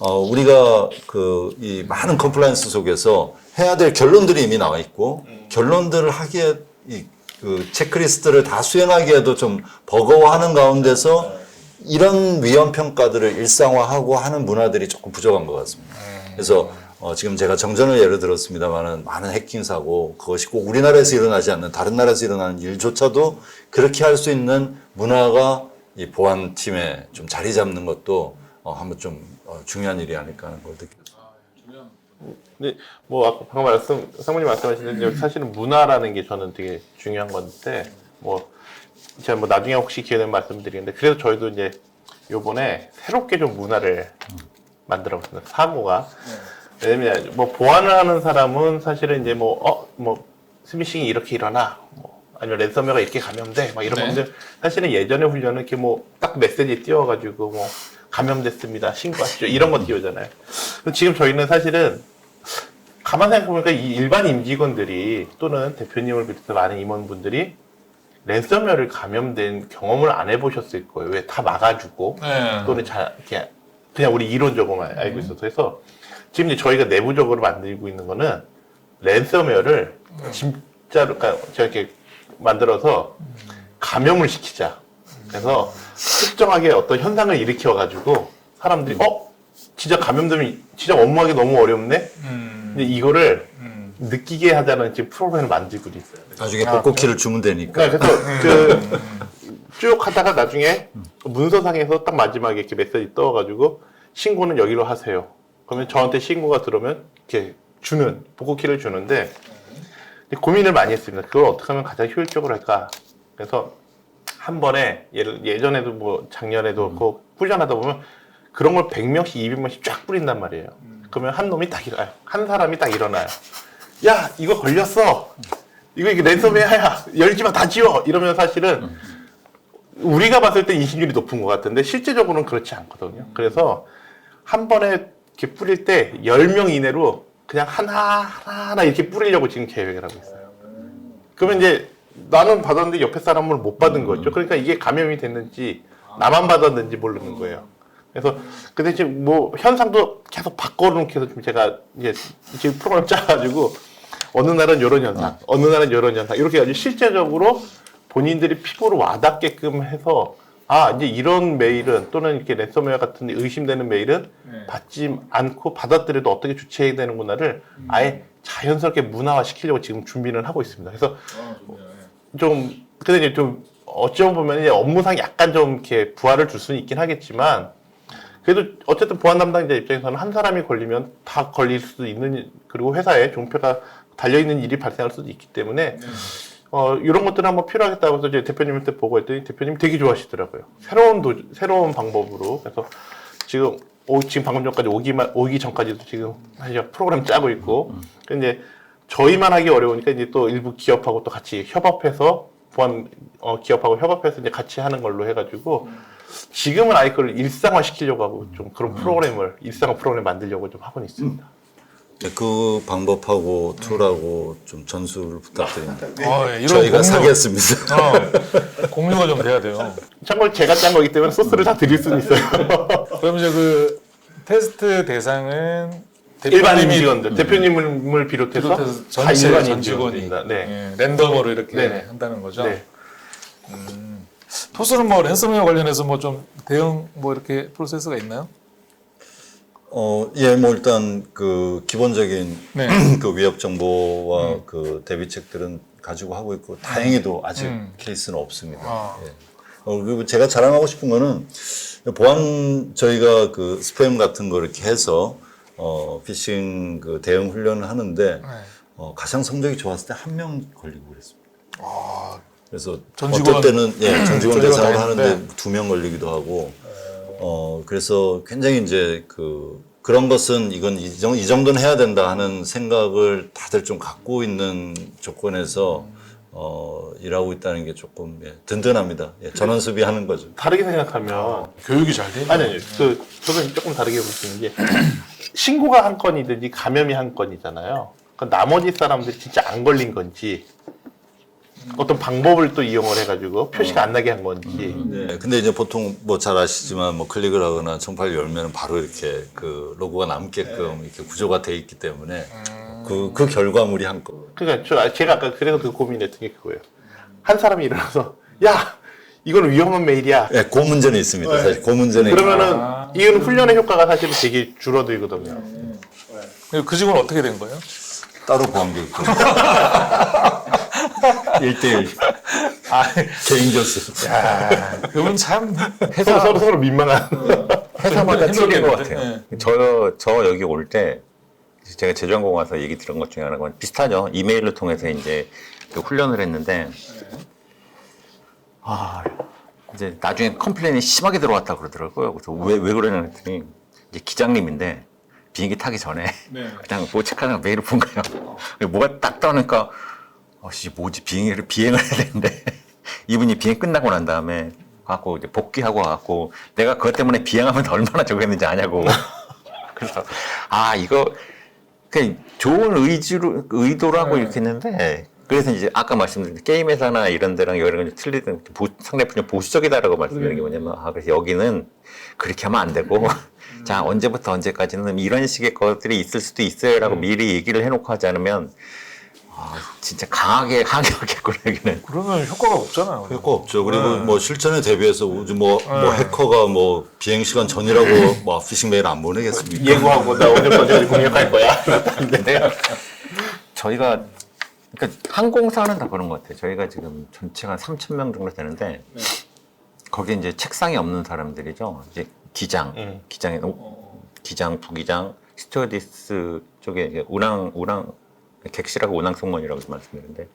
우리가 이 많은 컴플라이언스 속에서 해야 될 결론들이 이미 나와 있고 결론들을 하기에 그 체크리스트를 다 수행하기에도 좀 버거워하는 가운데서 이런 위험 평가들을 일상화하고 하는 문화들이 조금 부족한 것 같습니다. 그래서 지금 제가 정전을 예를 들었습니다만은 많은 해킹 사고 그것이 꼭 우리나라에서 일어나지 않는 다른 나라에서 일어나는 일조차도 그렇게 할 수 있는 문화가 이 보안팀에 좀 자리 잡는 것도 한번 좀 중요한 일이 아닐까 하는 걸 느낍니다. 근데 뭐 아까 방금 상무님 말씀하신 대로 사실은 문화라는 게 저는 되게 중요한 건데 뭐 제가 뭐 나중에 혹시 기회 되면 말씀드리는데 그래서 저희도 이제 요번에 새롭게 좀 문화를 만들어 봤습니다. 사고가 왜냐면 뭐 보안을 하는 사람은 사실은 이제 뭐 스미싱이 이렇게 일어나 뭐 아니면 랜섬웨어가 이렇게 감염돼 막 이런 건데 사실은 예전에 훈련은 이렇게 뭐 딱 메시지 띄워가지고 뭐 감염됐습니다 신고하시죠 이런 거 띄우잖아요. 지금 저희는 사실은 가만 생각해보니까 이 일반 임직원들이 또는 대표님을 비롯해서 많은 임원분들이 랜섬웨어를 감염된 경험을 안 해보셨을 거예요. 왜 다 막아주고 또는 이렇게 그냥 우리 이론적으로만 알고 있어서 그래서 지금 이제 저희가 내부적으로 만들고 있는 거는 랜섬웨어를 진짜로 그러니까 제가 이렇게 만들어서 감염을 시키자. 그래서 특정하게 어떤 현상을 일으켜가지고 사람들이 진짜 감염되면 진짜 업무하기 너무 어렵네. 근데 이거를 느끼게 하자는 지금 프로그램을 만들고 있어요. 나중에 복고키를 주면 되니까. 그래서 그 쭉 하다가 나중에 문서상에서 딱 마지막에 이렇게 메시지 떠가지고 신고는 여기로 하세요. 그러면 저한테 신고가 들어오면 이렇게 복구키를 주는데 고민을 많이 했습니다. 그걸 어떻게 하면 가장 효율적으로 할까? 그래서 한 번에 예전에도 뭐 작년에도 그렇고 훈련하다 보면 그런 걸 100명씩 200명씩 쫙 뿌린단 말이에요. 그러면 한 사람이 딱 일어나요. 야 이거 걸렸어. 이거 랜섬웨어야. 열지 마, 다 지워. 이러면 사실은 우리가 봤을 때 인식률이 높은 것 같은데 실제적으로는 그렇지 않거든요. 그래서 한 번에 이렇게 뿌릴 때 10명 이내로 그냥 하나하나 이렇게 뿌리려고 지금 계획을 하고 있어요. 그러면 이제 나는 받았는데 옆에 사람은 못 받은 거죠. 그러니까 이게 감염이 됐는지 나만 받았는지 모르는 거예요. 그래서 근데 지금 뭐 현상도 계속 바꿔놓기 해서 지금 제가 이제 지금 프로그램 짜가지고 어느 날은 이런 현상, 어느 날은 이런 현상 이렇게 아주 실제적으로 본인들이 피부로 와닿게끔 해서 이제 이런 메일은 또는 이렇게 랜섬웨어 같은 의심되는 메일은 받지 않고 받았더라도 어떻게 조치해야 되는구나를 아예 자연스럽게 문화화 시키려고 지금 준비를 하고 있습니다. 그래서 근데 이제 좀 어찌 보면 이제 업무상 약간 좀 이렇게 부하를 줄 수는 있긴 하겠지만 그래도 어쨌든 보안 담당자 입장에서는 한 사람이 걸리면 다 걸릴 수도 있는 그리고 회사에 종표가 달려있는 일이 발생할 수도 있기 때문에 이런 것들은 한번 필요하겠다고 해서 이제 대표님한테 보고했더니 대표님이 되게 좋아하시더라고요. 새로운 방법으로. 그래서 지금 방금 전까지 오기 전까지도 지금 사실 프로그램 짜고 있고. 근데 저희만 하기 어려우니까 이제 또 일부 기업하고 또 같이 협업해서 기업하고 협업해서 이제 같이 하는 걸로 해가지고 지금은 아예 그걸 일상화 시키려고 하고 좀 그런 일상화 프로그램 만들려고 좀 하고 있습니다. 그 방법하고 툴하고 좀 전수를 부탁드립니다. 이런 저희가 공유- 사겠습니다. 공유가 좀 돼야 돼요. 참고로 제가 짠 거기 때문에 소스를 다 드릴 수는 있어요. 그럼 이제 그 테스트 대상은 일반 대표님이 임직원들, 대표님을 비롯해서 비롯해서 다 전체 일반 전 직원이 임직원입니다. 네. 랜덤으로 이렇게 네네. 한다는 거죠. 네. 토스는 뭐 랜섬웨어 관련해서 뭐 좀 대응 뭐 이렇게 프로세스가 있나요? 뭐 일단 그 기본적인 네. 그 위협 정보와 그 대비책들은 가지고 하고 있고 다행히도 아직 케이스는 없습니다. 예. 그리고 제가 자랑하고 싶은 거는 저희가 그 스팸 같은 거 이렇게 해서 피싱 그 대응 훈련을 하는데 가장 성적이 좋았을 때 1명 걸리고 그랬습니다. 그래서 전 직원, 어떨 때는 전 직원 대상으로 다 하는데 했는데. 2명 걸리기도 하고 그래서 굉장히 이제 그런 것은 이건 이 정도는 해야 된다 하는 생각을 다들 좀 갖고 있는 조건에서 일하고 있다는 게 조금 든든합니다. 전원 수비하는 거죠. 다르게 생각하면 교육이 잘 돼. 아니 저는 조금 다르게 볼 수 있는 게 신고가 한 건이든지 감염이 한 건이잖아요. 그러니까 나머지 사람들이 진짜 안 걸린 건지 어떤 방법을 또 이용을 해가지고 표시가 안 나게 한 건지. 네, 근데 이제 보통 뭐 잘 아시지만 뭐 클릭을 하거나 청파를 열면 바로 이렇게 그 로고가 남게끔 이렇게 구조가 돼 있기 때문에 그 결과물이 한 거. 그러니까 제가 아까 그래서 그 고민했던 게 그거예요. 한 사람이 일어나서 야 이건 위험한 메일이야. 네, 그 문제는 있습니다. 사실 그 문제는 그러면은 이건 훈련의 효과가 사실은 되게 줄어들거든요. 그 직원 어떻게 된 거예요? 따로 보안계 있고 1대1 개인 교수. 야, 그분 참 회사 서로 민망한. 회사마다 틀린 것 힘들겠는데? 같아요. 저 여기 올 때 제가 제주항공 와서 얘기 들은 것 중에 하나가 비슷하죠. 이메일을 통해서 이제 그 훈련을 했는데 이제 나중에 컴플레인이 심하게 들어왔다 그러더라고요. 그래서 왜 그러냐 했더니 이제 기장님인데 비행기 타기 전에 그냥 뭐 체크하다가 메일을 본 거예요. 뭐가 딱 떠니까 뭐지 비행을 해야 되는데 이분이 비행 끝나고 난 다음에 갖고 이제 복귀하고 와갖고 내가 그것 때문에 비행하면 얼마나 적었는지 아냐고. 그래서 이거 그냥 좋은 의도로 하고 이렇게 했는데 그래서 이제 아까 말씀드린 게임 회사나 이런 데랑 여러 틀리든 상당히 좀 보수적이다라고 말씀드린 게 뭐냐면 그래서 여기는 그렇게 하면 안 되고 자 언제부터 언제까지는 이런 식의 것들이 있을 수도 있어요라고 미리 얘기를 해놓고 하지 않으면 진짜 강하게 항의하겠구나 여기는. 그러면 효과가 없잖아요. 효과 없죠. 그리고 뭐 실전에 대비해서 뭐 해커가 뭐 비행 시간 전이라고 뭐 피싱 메일 안 보내겠습니까? 예고하고 나 오늘까지 공격할 거야. 근데 저희가 그러니까 항공사는 다 그런 것 같아요. 저희가 지금 전체가 한 3,000명 정도 되는데 거기에 이제 책상이 없는 사람들이죠. 이제 기장, 부기장, 스튜어디스 쪽에 이제 운항 객실하고 운항 승무원이라고 말씀드렸는데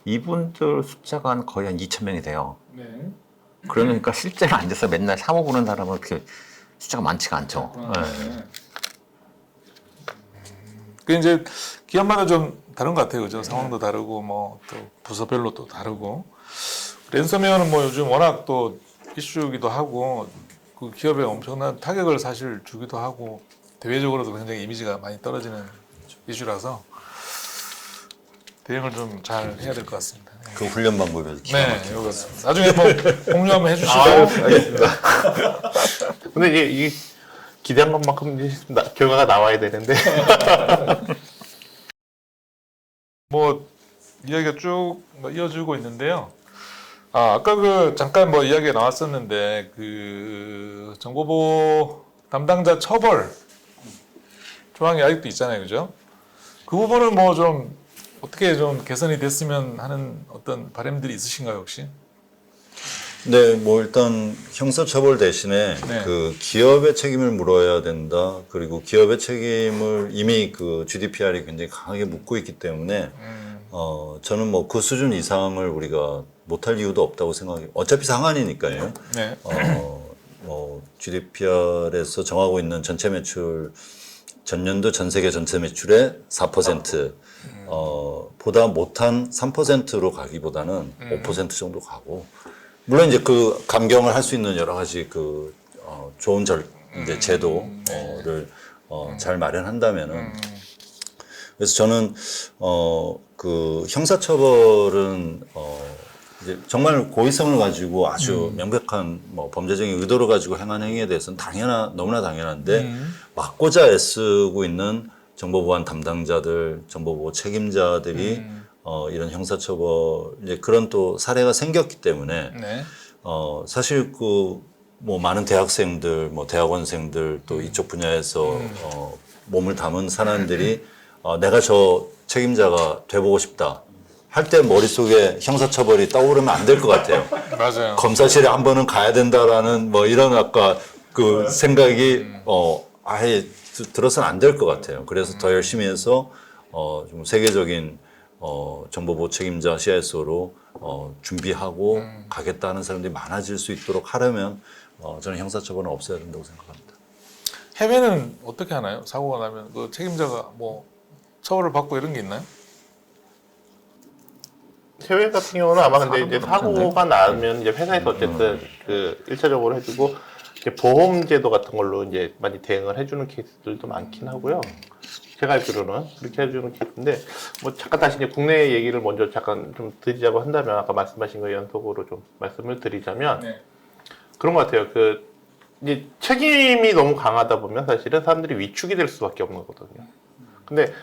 이분들 숫자가 거의 한 2,000명이 돼요. 그러니까 실제로 앉아서 맨날 사무 보는 사람은 그렇게 숫자가 많지가 않죠. 그 이제 기업마다 좀 다른 것 같아요, 그죠? 상황도 다르고 뭐 또 부서별로 또 다르고 랜섬웨어는 뭐 요즘 워낙 또 이슈기도 하고 그 기업에 엄청난 타격을 사실 주기도 하고 대외적으로도 굉장히 이미지가 많이 떨어지는 이슈라서 대응을 좀 잘 해야 될 것 같습니다. 그 훈련 방법이 아주 기가 네, 이거 나중에 뭐 공유 한번 해주시고. 알겠습니다. 근데 이게 기대한 것만큼 결과가 나와야 되는데. 뭐 이야기가 쭉 이어지고 있는데요. 아까 그 잠깐 뭐 이야기가 나왔었는데 그 정보보호 담당자 처벌 조항이 아직도 있잖아요, 그죠? 그 부분은 뭐 좀 어떻게 좀 개선이 됐으면 하는 어떤 바람들이 있으신가요, 혹시? 네, 뭐 일단 형사처벌 대신에 그 기업의 책임을 물어야 된다. 그리고 기업의 책임을 이미 그 GDPR이 굉장히 강하게 묻고 있기 때문에 저는 뭐 그 수준 이상을 우리가 못할 이유도 없다고 생각해요. 어차피 상한이니까요. 네. 뭐 GDPR에서 정하고 있는 전체 매출 전년도 전 세계 전체 매출의 4% 보다 못한 3%로 가기보다는 5% 정도 가고 물론 이제 그 감경을 할 수 있는 여러 가지 그 좋은 이제 제도를 잘 마련한다면은 그래서 저는 그 형사처벌은 이제 정말 고의성을 가지고 아주 명백한 뭐 범죄적인 의도를 가지고 행한 행위에 대해서는 너무나 당연한데 막고자 애쓰고 있는 정보보안 담당자들, 정보보호 책임자들이 이런 형사처벌 이제 그런 또 사례가 생겼기 때문에 사실 그 뭐 많은 대학생들, 뭐 대학원생들 또 이쪽 분야에서 몸을 담은 사람들이 내가 저 책임자가 돼보고 싶다. 할 때 머릿속에 형사처벌이 떠오르면 안 될 것 같아요. 맞아요. 검사실에 한 번은 가야 된다라는 뭐 이런 아까 그 생각이 아예 들어서는 안 될 것 같아요. 그래서 더 열심히 해서 좀 세계적인 정보보호 책임자 CISO로 준비하고 가겠다 하는 사람들이 많아질 수 있도록 하려면 저는 형사처벌은 없어야 된다고 생각합니다. 해외는 어떻게 하나요? 사고가 나면 그 책임자가 뭐 처벌을 받고 이런 게 있나요? 해외 같은 경우는 아마 근데 이제 사고가 나면 이제 회사에서 어쨌든 그 1차적으로 해주고 이제 보험 제도 같은 걸로 이제 많이 대응을 해주는 케이스들도 많긴 하고요. 제가 알기로는 그렇게 해주는 케이스인데 뭐 잠깐 다시 이제 국내 얘기를 먼저 잠깐 좀 드리자고 한다면 아까 말씀하신 거 연속으로 좀 말씀을 드리자면 네. 그런 것 같아요. 그 이제 책임이 너무 강하다 보면 사실은 사람들이 위축이 될 수밖에 없는 거거든요. 근데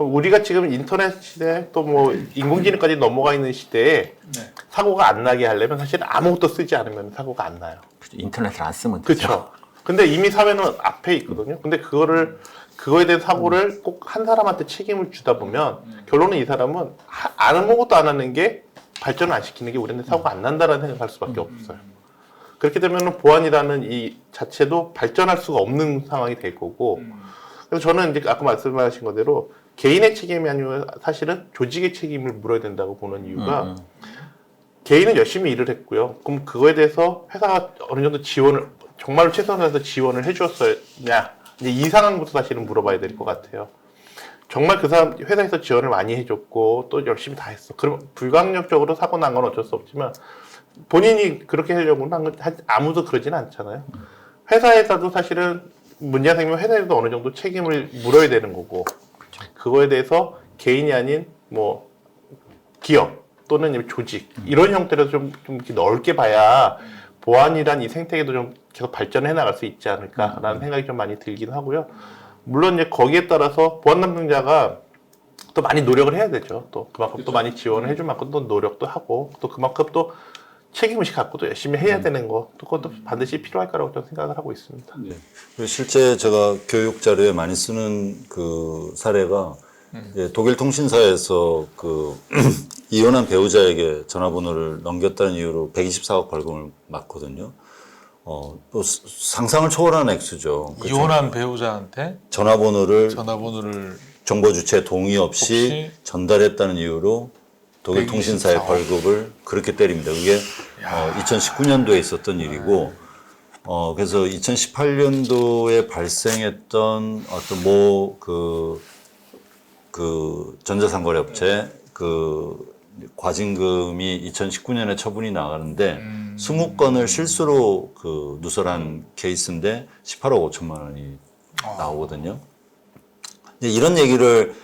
우리가 지금 인터넷 시대 또 뭐 인공지능까지 넘어가 있는 시대에 네. 사고가 안 나게 하려면 사실 아무것도 쓰지 않으면 사고가 안 나요. 인터넷을 안 쓰면 되죠. 그렇죠. 근데 이미 사회는 앞에 있거든요. 근데 그거에 대한 사고를 꼭 한 사람한테 책임을 주다 보면 결론은 이 사람은 아무것도 안 하는 게 발전을 안 시키는 게 우리한테 사고가 안 난다라는 생각을 할 수밖에 없어요. 그렇게 되면 보안이라는 이 자체도 발전할 수가 없는 상황이 될 거고 그래서 저는 이제 아까 말씀하신 거대로 개인의 책임이 아니고 사실은 조직의 책임을 물어야 된다고 보는 이유가 개인은 열심히 일을 했고요. 그럼 그거에 대해서 회사가 어느 정도 지원을 정말로 최선을 다해서 지원을 해주었었냐 이제 이 상황부터 사실은 물어봐야 될 것 같아요. 정말 그 사람 회사에서 지원을 많이 해줬고 또 열심히 다 했어. 그럼 불강력적으로 사고 난 건 어쩔 수 없지만 본인이 그렇게 하려고는 아무도 그러지는 않잖아요. 회사에서도 사실은 문제가 생기면 회사에서도 어느 정도 책임을 물어야 되는 거고 그거에 대해서 개인이 아닌 뭐 기업 또는 조직 이런 형태로 좀 이렇게 넓게 봐야 보안이란 이 생태계도 좀 계속 발전해 나갈 수 있지 않을까라는 생각이 좀 많이 들긴 하고요. 물론 이제 거기에 따라서 보안 담당자가 또 많이 노력을 해야 되죠. 또 그만큼 또 많이 지원을 해줄 만큼 또 노력도 하고 또 그만큼 또 책임의식 갖고 또 열심히 해야 되는 거 또 그것도 반드시 필요할 거라고 저는 생각을 하고 있습니다. 네. 그리고 실제 제가 교육 자료에 많이 쓰는 그 사례가 독일 통신사에서 그 이혼한 배우자에게 전화번호를 넘겼다는 이유로 124억 벌금을 맞거든요. 또 상상을 초월한 액수죠. 이혼한 배우자한테 전화번호를 정보 주체 동의 없이 전달했다는 이유로 독일 통신사의 벌금을 그렇게 때립니다. 그게 2019년도에 있었던 일이고, 그래서 2018년도에 발생했던 어떤 그 전자상거래업체 그 과징금이 2019년에 처분이 나가는데 20건을 실수로 그 누설한 케이스인데 18억 5천만 원이 나오거든요. 이런 얘기를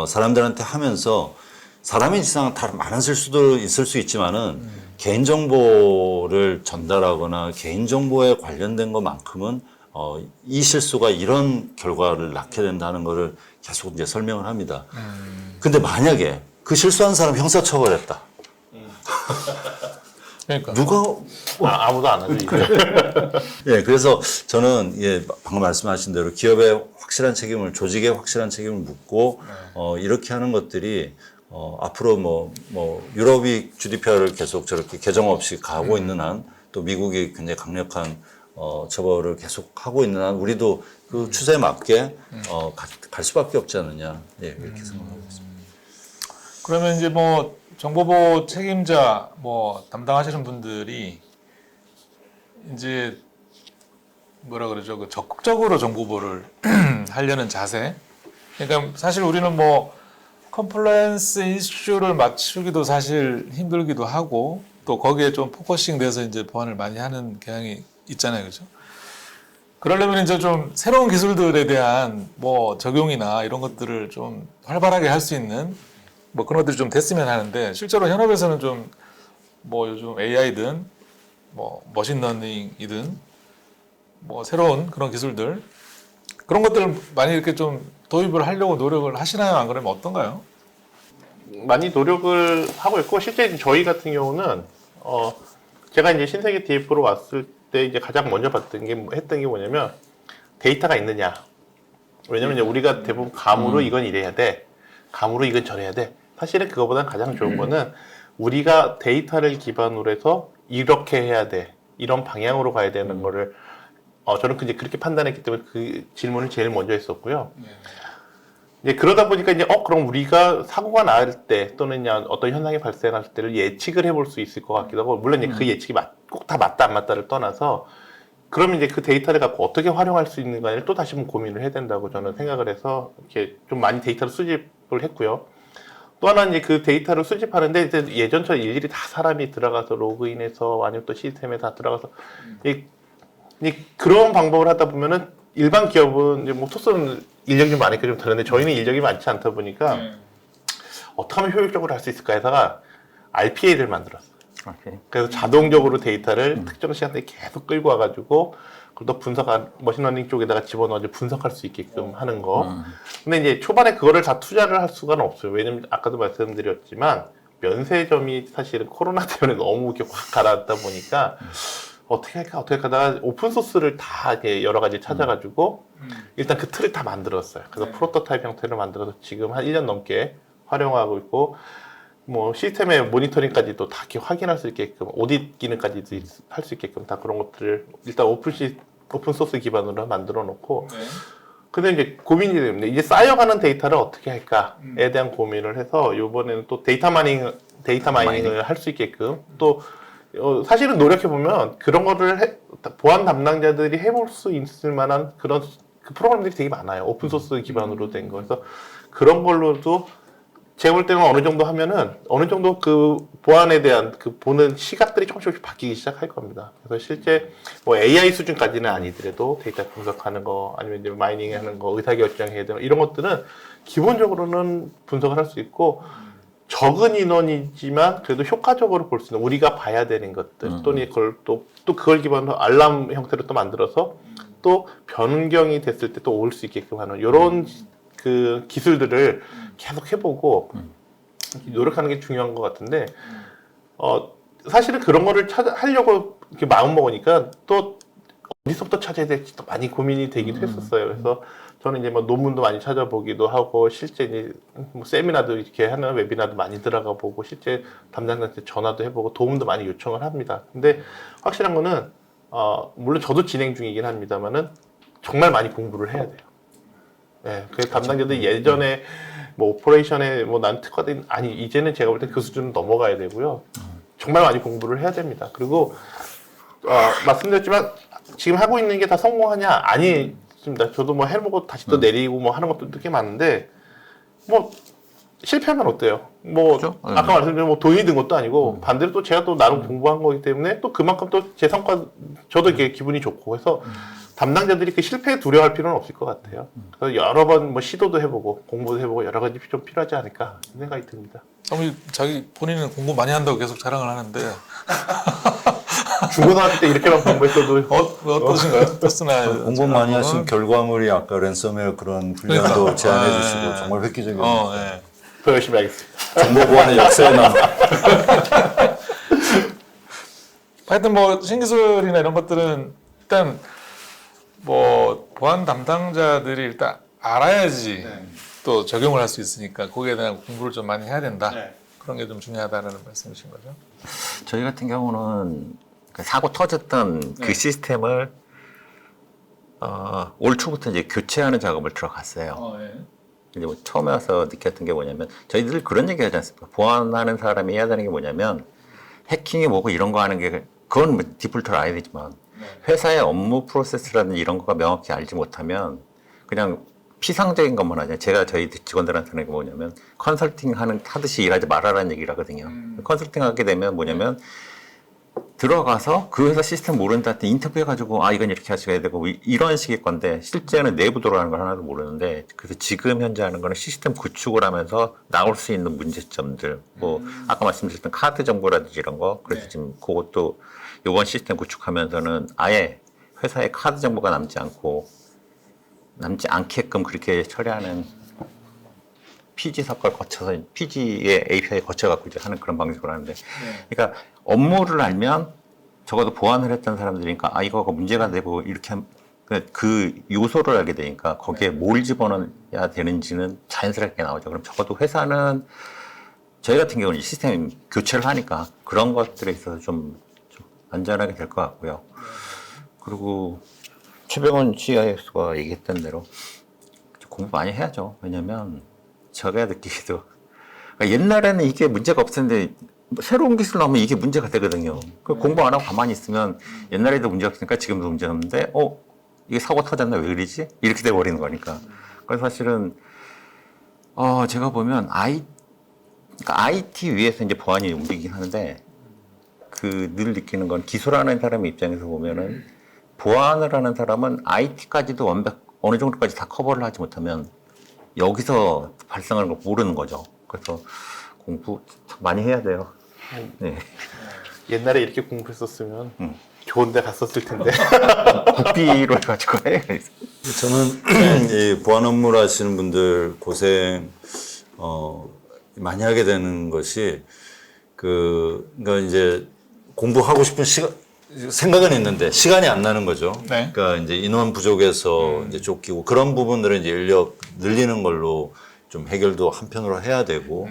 사람들한테 하면서 사람의 지상은 다 많은 실수도 있을 수 있지만은 개인정보를 전달하거나 개인정보에 관련된 것만큼은 이 실수가 이런 결과를 낳게 된다는 것을 계속 이제 설명을 합니다. 근데 만약에 그 실수한 사람 형사처벌했다. 그러니까 누가 아무도 안 하죠. 이제. 예, 그래서 저는 방금 말씀하신 대로 기업의 확실한 책임을 조직의 확실한 책임을 묻고 이렇게 하는 것들이 앞으로 뭐 유럽이 GDPR을 계속 저렇게 개정 없이 가고 있는 한 또 미국이 굉장히 강력한 처벌을 계속 하고 있는 한 우리도 그 추세에 맞게 갈 수밖에 없지 않느냐 이렇게 생각하고 있습니다. 그러면 이제 뭐 정보보호 책임자 뭐 담당하시는 분들이 이제 뭐라 그러죠? 그 적극적으로 정보보호를 하려는 자세. 그러니까 사실 우리는 뭐 컴플라이언스 이슈를 맞추기도 사실 힘들기도 하고 또 거기에 좀 포커싱 돼서 이제 보안을 많이 하는 경향이 있잖아요, 그렇죠? 그러려면 이제 좀 새로운 기술들에 대한 뭐 적용이나 이런 것들을 좀 활발하게 할 수 있는 뭐 그런 것들이 좀 됐으면 하는데 실제로 현업에서는 좀 뭐 요즘 AI든 뭐 머신러닝이든 뭐 새로운 그런 기술들 그런 것들을 많이 이렇게 좀 도입을 하려고 노력을 하시나요? 안 그러면 어떤가요? 많이 노력을 하고 있고 실제 저희 같은 경우는 제가 이제 신세계 DF로 왔을 때 이제 가장 먼저 했던 게 뭐냐면 데이터가 있느냐. 왜냐면 이제 우리가 대부분 감으로 이건 이래야 돼. 감으로 이건 저래야 돼. 사실은 그거보다는 가장 좋은 거는 우리가 데이터를 기반으로 해서 이렇게 해야 돼. 이런 방향으로 가야 되는 거를 저는 이제 그렇게 판단했기 때문에 그 질문을 제일 먼저 했었고요. 이제 그러다 보니까 이제 그럼 우리가 사고가 날 때 또는 그냥 어떤 현상이 발생할 때를 예측을 해볼 수 있을 것 같기도 하고 물론 이제 그 예측이 꼭 다 맞다 안 맞다를 떠나서 그러면 이제 그 데이터를 갖고 어떻게 활용할 수 있는가를 또 다시 한번 고민을 해야 된다고 저는 생각을 해서 이렇게 좀 많이 데이터를 수집을 했고요. 또 하나는 이제 그 데이터를 수집하는데 이제 예전처럼 일일이 다 사람이 들어가서 로그인해서 아니면 또 시스템에 다 들어가서 그런 방법을 하다 보면은 일반 기업은 이제 뭐 토스는 인력이 좀 많으니까 좀 다른데 저희는 인력이 많지 않다 보니까 어떻게 하면 효율적으로 할 수 있을까 해서가 RPA를 만들었어요. 그래서 자동적으로 데이터를 특정 시간대에 계속 끌고 와가지고 그걸 또 머신러닝 쪽에다가 집어넣어 분석할 수 있게끔 하는 거. 근데 이제 초반에 그거를 다 투자를 할 수가 없어요. 왜냐면 아까도 말씀드렸지만 면세점이 사실은 코로나 때문에 너무 이렇게 확 가라앉다 보니까 어떻게 하다가 오픈소스를 다 이렇게 여러 가지 찾아가지고 일단 그 틀을 다 만들었어요. 그래서 프로토타입 형태를 만들어서 지금 한 1년 넘게 활용하고 있고 뭐 시스템의 모니터링까지도 다 이렇게 확인할 수 있게끔 오딧 기능까지도 할 수 있게끔 다 그런 것들을 일단 오픈소스 기반으로 만들어 놓고 근데 이제 고민이 됩니다. 이제 쌓여가는 데이터를 어떻게 할까에 대한 고민을 해서 이번에는 또 데이터 마이닝을 할 수 있게끔 또 사실은 노력해 보면 그런 거를 보안 담당자들이 해볼 수 있을 만한 그런 그 프로그램들이 되게 많아요. 오픈소스 기반으로 된 거. 그래서 그런 걸로도 제가 볼 때는 어느 정도 하면은 어느 정도 그 보안에 대한 그 보는 시각들이 조금씩 바뀌기 시작할 겁니다. 그래서 실제 뭐 AI 수준까지는 아니더라도 데이터 분석하는 거 아니면 이제 마이닝 하는 거 의사결정해야 되는 이런 것들은 기본적으로는 분석을 할 수 있고 적은 인원이지만 그래도 효과적으로 볼 수 있는 우리가 봐야 되는 것들 또는 그걸 또 그걸 기반으로 알람 형태로 또 만들어서 또 변경이 됐을 때 또 올 수 있게끔 하는 이런 그 기술들을 계속 해보고 노력하는 게 중요한 것 같은데 사실은 그런 거를 하려고 이렇게 마음 먹으니까 또 어디서부터 찾아야 될지 또 많이 고민이 되기도 했었어요. 그래서 저는 이제 뭐 논문도 많이 찾아보기도 하고 실제 이제 뭐 세미나도 이렇게 하는 웨비나도 많이 들어가 보고 실제 담당자한테 전화도 해보고 도움도 많이 요청을 합니다. 근데 확실한 거는 물론 저도 진행 중이긴 합니다만은 정말 많이 공부를 해야 돼요. 네, 그 담당자들이 예전에 뭐 오퍼레이션에 뭐 난 특화된 아니 이제는 제가 볼 때 그 수준은 넘어가야 되고요. 정말 많이 공부를 해야 됩니다. 그리고 말씀드렸지만 지금 하고 있는 게 다 성공하냐? 아니십니다. 저도 뭐 해보고 다시 또 내리고 뭐 하는 것도 되게 많은데 뭐 실패하면 어때요? 뭐 그렇죠? 아까 말씀드린 뭐 돈이 든 것도 아니고 반대로 또 제가 또 나름 공부한 거기 때문에 또 그만큼 또 제 성과 저도 이렇게 기분이 좋고 해서 담당자들이 그 실패에 두려워할 필요는 없을 것 같아요. 그래서 여러 번 뭐 시도도 해보고 공부도 해보고 여러 가지 좀 필요하지 않을까 생각이 듭니다. 아무리 본인은 공부 많이 한다고 계속 자랑을 하는데 중고등학교 때 이렇게만 공부했어도 어떠신가요? 토스나 공부 많이 하신 결과물이 아까 랜섬웨어 그런 훈련도 그러니까. 제안해 주시고 정말 획기적이었어요. 예. 더 열심히 하겠습니다. 정보 보안의 역사에 남 하여튼 뭐 신기술이나 이런 것들은 일단 뭐 보안 담당자들이 일단 알아야지 또 적용을 할 수 있으니까 거기에 대한 공부를 좀 많이 해야 된다. 그런 게 좀 중요하다는 말씀이신 거죠? 저희 같은 경우는 그 사고 터졌던 그 시스템을 올 초부터 이제 교체하는 작업을 들어갔어요. 이제 뭐 처음에 와서 느꼈던 게 뭐냐면 저희들 그런 얘기 하지 않습니까? 보안하는 사람이 해야 되는 게 뭐냐면 해킹이 뭐고 이런 거 하는 게 그건 뭐 디폴트로 알아야 되지만 회사의 업무 프로세스라든지 이런 거가 명확히 알지 못하면 그냥 피상적인 것만 하냐. 제가 저희 직원들한테는 뭐냐면 컨설팅 하듯이 일하지 말아라는 얘기를 하거든요. 컨설팅 하게 되면 뭐냐면 들어가서 그 회사 시스템 모르는 데한테 인터뷰해가지고 이건 이렇게 하셔야 되고 이런 식의 건데 실제는 내부 들어가는 걸 하나도 모르는데 그래서 지금 현재 하는 거는 시스템 구축을 하면서 나올 수 있는 문제점들 뭐 아까 말씀드렸던 카드 정보라든지 이런 거 그래서 지금 그것도 이번 시스템 구축하면서는 아예 회사의 카드 정보가 남지 않게끔 그렇게 처리하는 PG 사건을 거쳐서 PG의 API 거쳐갖고 이제 하는 그런 방식으로 하는데, 그러니까 업무를 알면 적어도 보완을 했던 사람들이니까 이거가 문제가 되고 이렇게 그 요소를 알게 되니까 거기에 뭘 집어넣어야 되는지는 자연스럽게 나오죠. 그럼 적어도 회사는 저희 같은 경우는 시스템 교체를 하니까 그런 것들에 있어서 좀 안전하게 될 것 같고요. 그리고 최병원 CIS가 얘기했던 대로 공부 많이 해야죠. 왜냐면 제가 느끼기도 그러니까 옛날에는 이게 문제가 없었는데 새로운 기술 나오면 이게 문제가 되거든요. 공부 안 하고 가만히 있으면 옛날에도 문제가 없으니까 지금도 문제가 없는데 이게 사고 터졌나 왜 그러지? 이렇게 돼버리는 거니까. 그래서 사실은 제가 보면 그러니까 IT 위에서 이제 보안이 움직이긴 하는데 늘 느끼는 건 기술하는 사람의 입장에서 보면은 보안을 하는 사람은 IT까지도 어느 정도까지 다 커버를 하지 못하면 여기서 발생하는 걸 모르는 거죠. 그래서 공부 참 많이 해야 돼요. 네. 옛날에 이렇게 공부했었으면 좋은 데 갔었을 텐데. 국비로 해가지고 해. 저는 이 보안 업무를 하시는 분들 고생 많이 하게 되는 것이 그러니까 이제 공부하고 싶은 생각은 있는데 시간이 안 나는 거죠. 네. 그러니까 이제 인원 부족에서 이제 쫓기고 그런 부분들은 이제 인력 늘리는 걸로 좀 해결도 한편으로 해야 되고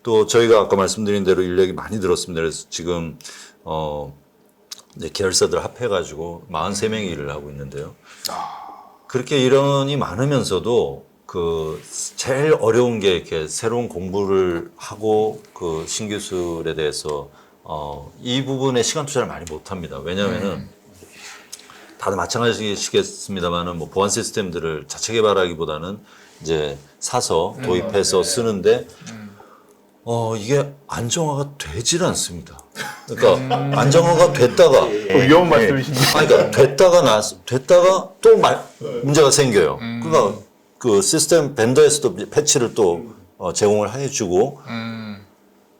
또 저희가 아까 말씀드린 대로 인력이 많이 들었습니다. 그래서 지금 이제 계열사들 합해가지고 43명이 일을 하고 있는데요. 그렇게 인원이 많으면서도 제일 어려운 게 이렇게 새로운 공부를 하고 신기술에 대해서 이 부분에 시간 투자를 많이 못 합니다. 왜냐면은 다들 마찬가지시겠습니다만은 뭐 보안 시스템들을 자체 개발하기보다는 이제 사서 도입해서 쓰는데 이게 안정화가 되질 않습니다. 그러니까 안정화가 됐다가 위험한 말씀이신데. 그러니까 됐다가 또 문제가 생겨요. 그러니까 그 시스템 벤더에서도 패치를 또 제공을 해주고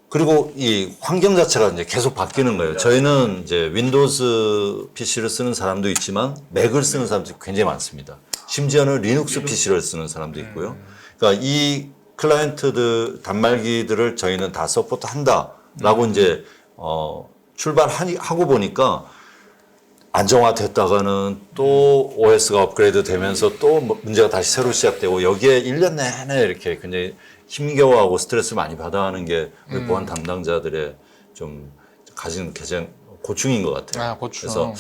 그리고 이 환경 자체가 이제 계속 바뀌는 거예요. 저희는 이제 윈도우즈 PC를 쓰는 사람도 있지만 맥을 쓰는 사람도 굉장히 많습니다. 심지어는 리눅스 PC를 쓰는 사람도 있고요. 그러니까 이 클라이언트들 단말기들을 저희는 다 서포트 한다라고 이제 출발하고 보니까 안정화됐다가는 또 OS가 업그레이드 되면서 또 문제가 다시 새로 시작되고 여기에 1년 내내 이렇게 굉장히 힘겨워하고 스트레스를 많이 받아 하는 게 우리 보안 담당자들의 좀 가진 가장 고충인 것 같아요. 고충. 그래서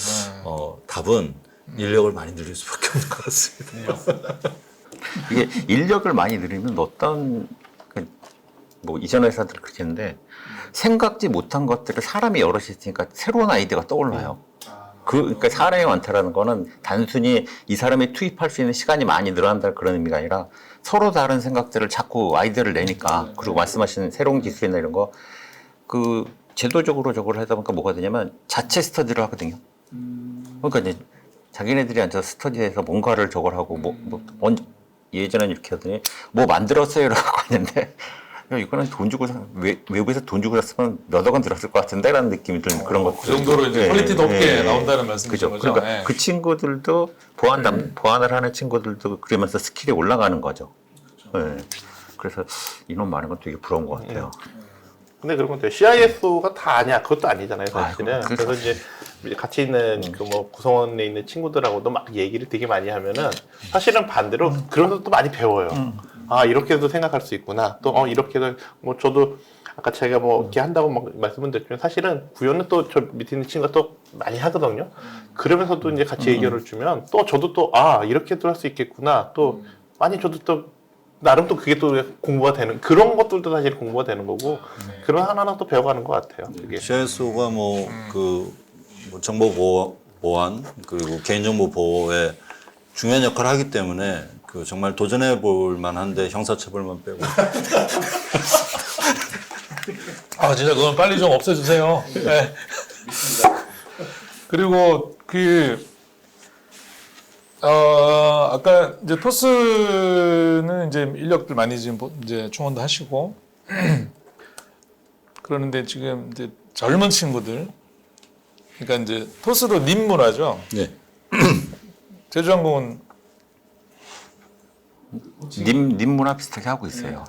답은 인력을 많이 늘릴 수밖에 없는 것 같습니다. 이게 인력을 많이 늘리면 뭐 이전 회사들 그렇게 했는데 생각지 못한 것들을 사람이 여럿이 있으니까 새로운 아이디어가 떠올라요. 그러니까 사람이 많다라는 거는 단순히 이 사람이 투입할 수 있는 시간이 많이 늘어난다 그런 의미가 아니라 서로 다른 생각들을 자꾸 아이디어를 내니까 그리고 말씀하신 새로운 기술이나 이런 거 제도적으로 저걸 하다 보니까 뭐가 되냐면 자체 스터디를 하거든요. 그러니까 이제 자기네들이 앉아서 스터디해서 뭔가를 저걸 하고 예전엔 이렇게 하더니 뭐 만들었어요 라고 했는데 야, 이거는 돈 주고 외국에서 돈 주고 샀으면 몇억 원 들었을 것 같은데 라는 느낌이 드는 그런 것들. 그 정도로 이제 퀄리티 높게 나온다는 말씀이죠. 그죠. 그러니까 그 친구들도 보안을 하는 친구들도 그러면서 스킬이 올라가는 거죠. 그래서 인원 많은 건 되게 부러운 것 같아요. 근데 그런 것도 CISO가 다 아니야. 그것도 아니잖아요, 사실은. 그래서 이제 같이 있는 구성원에 있는 친구들하고도 막 얘기를 되게 많이 하면은 사실은 반대로 그러면서 또 많이 배워요. 이렇게도 생각할 수 있구나. 또 이렇게도 저도 아까 제가 이렇게 한다고 말씀을 드렸지만 사실은 구현은 또 저 밑에 있는 친구가 또 많이 하거든요. 그러면서도 이제 같이 얘기를 주면 또 저도 또 이렇게도 할 수 있겠구나. 또 많이 저도 또 나름 또 그게 또 공부가 되는 그런 것들도 사실 공부가 되는 거고 그런 하나하나 또 배워가는 것 같아요. 그게. CISO가 정보 보안 그리고 개인정보 보호에 중요한 역할을 하기 때문에 정말 도전해 볼 만한데 형사처벌만 빼고. 진짜 그건 빨리 좀 없애주세요. 네. 그리고 아까 이제 토스는 이제 인력들 많이 지금 이제 충원도 하시고 그러는데 지금 이제 젊은 친구들 그러니까 이제 토스로 님문화죠. 네. 제주항공은 문화 비슷하게 하고 있어요.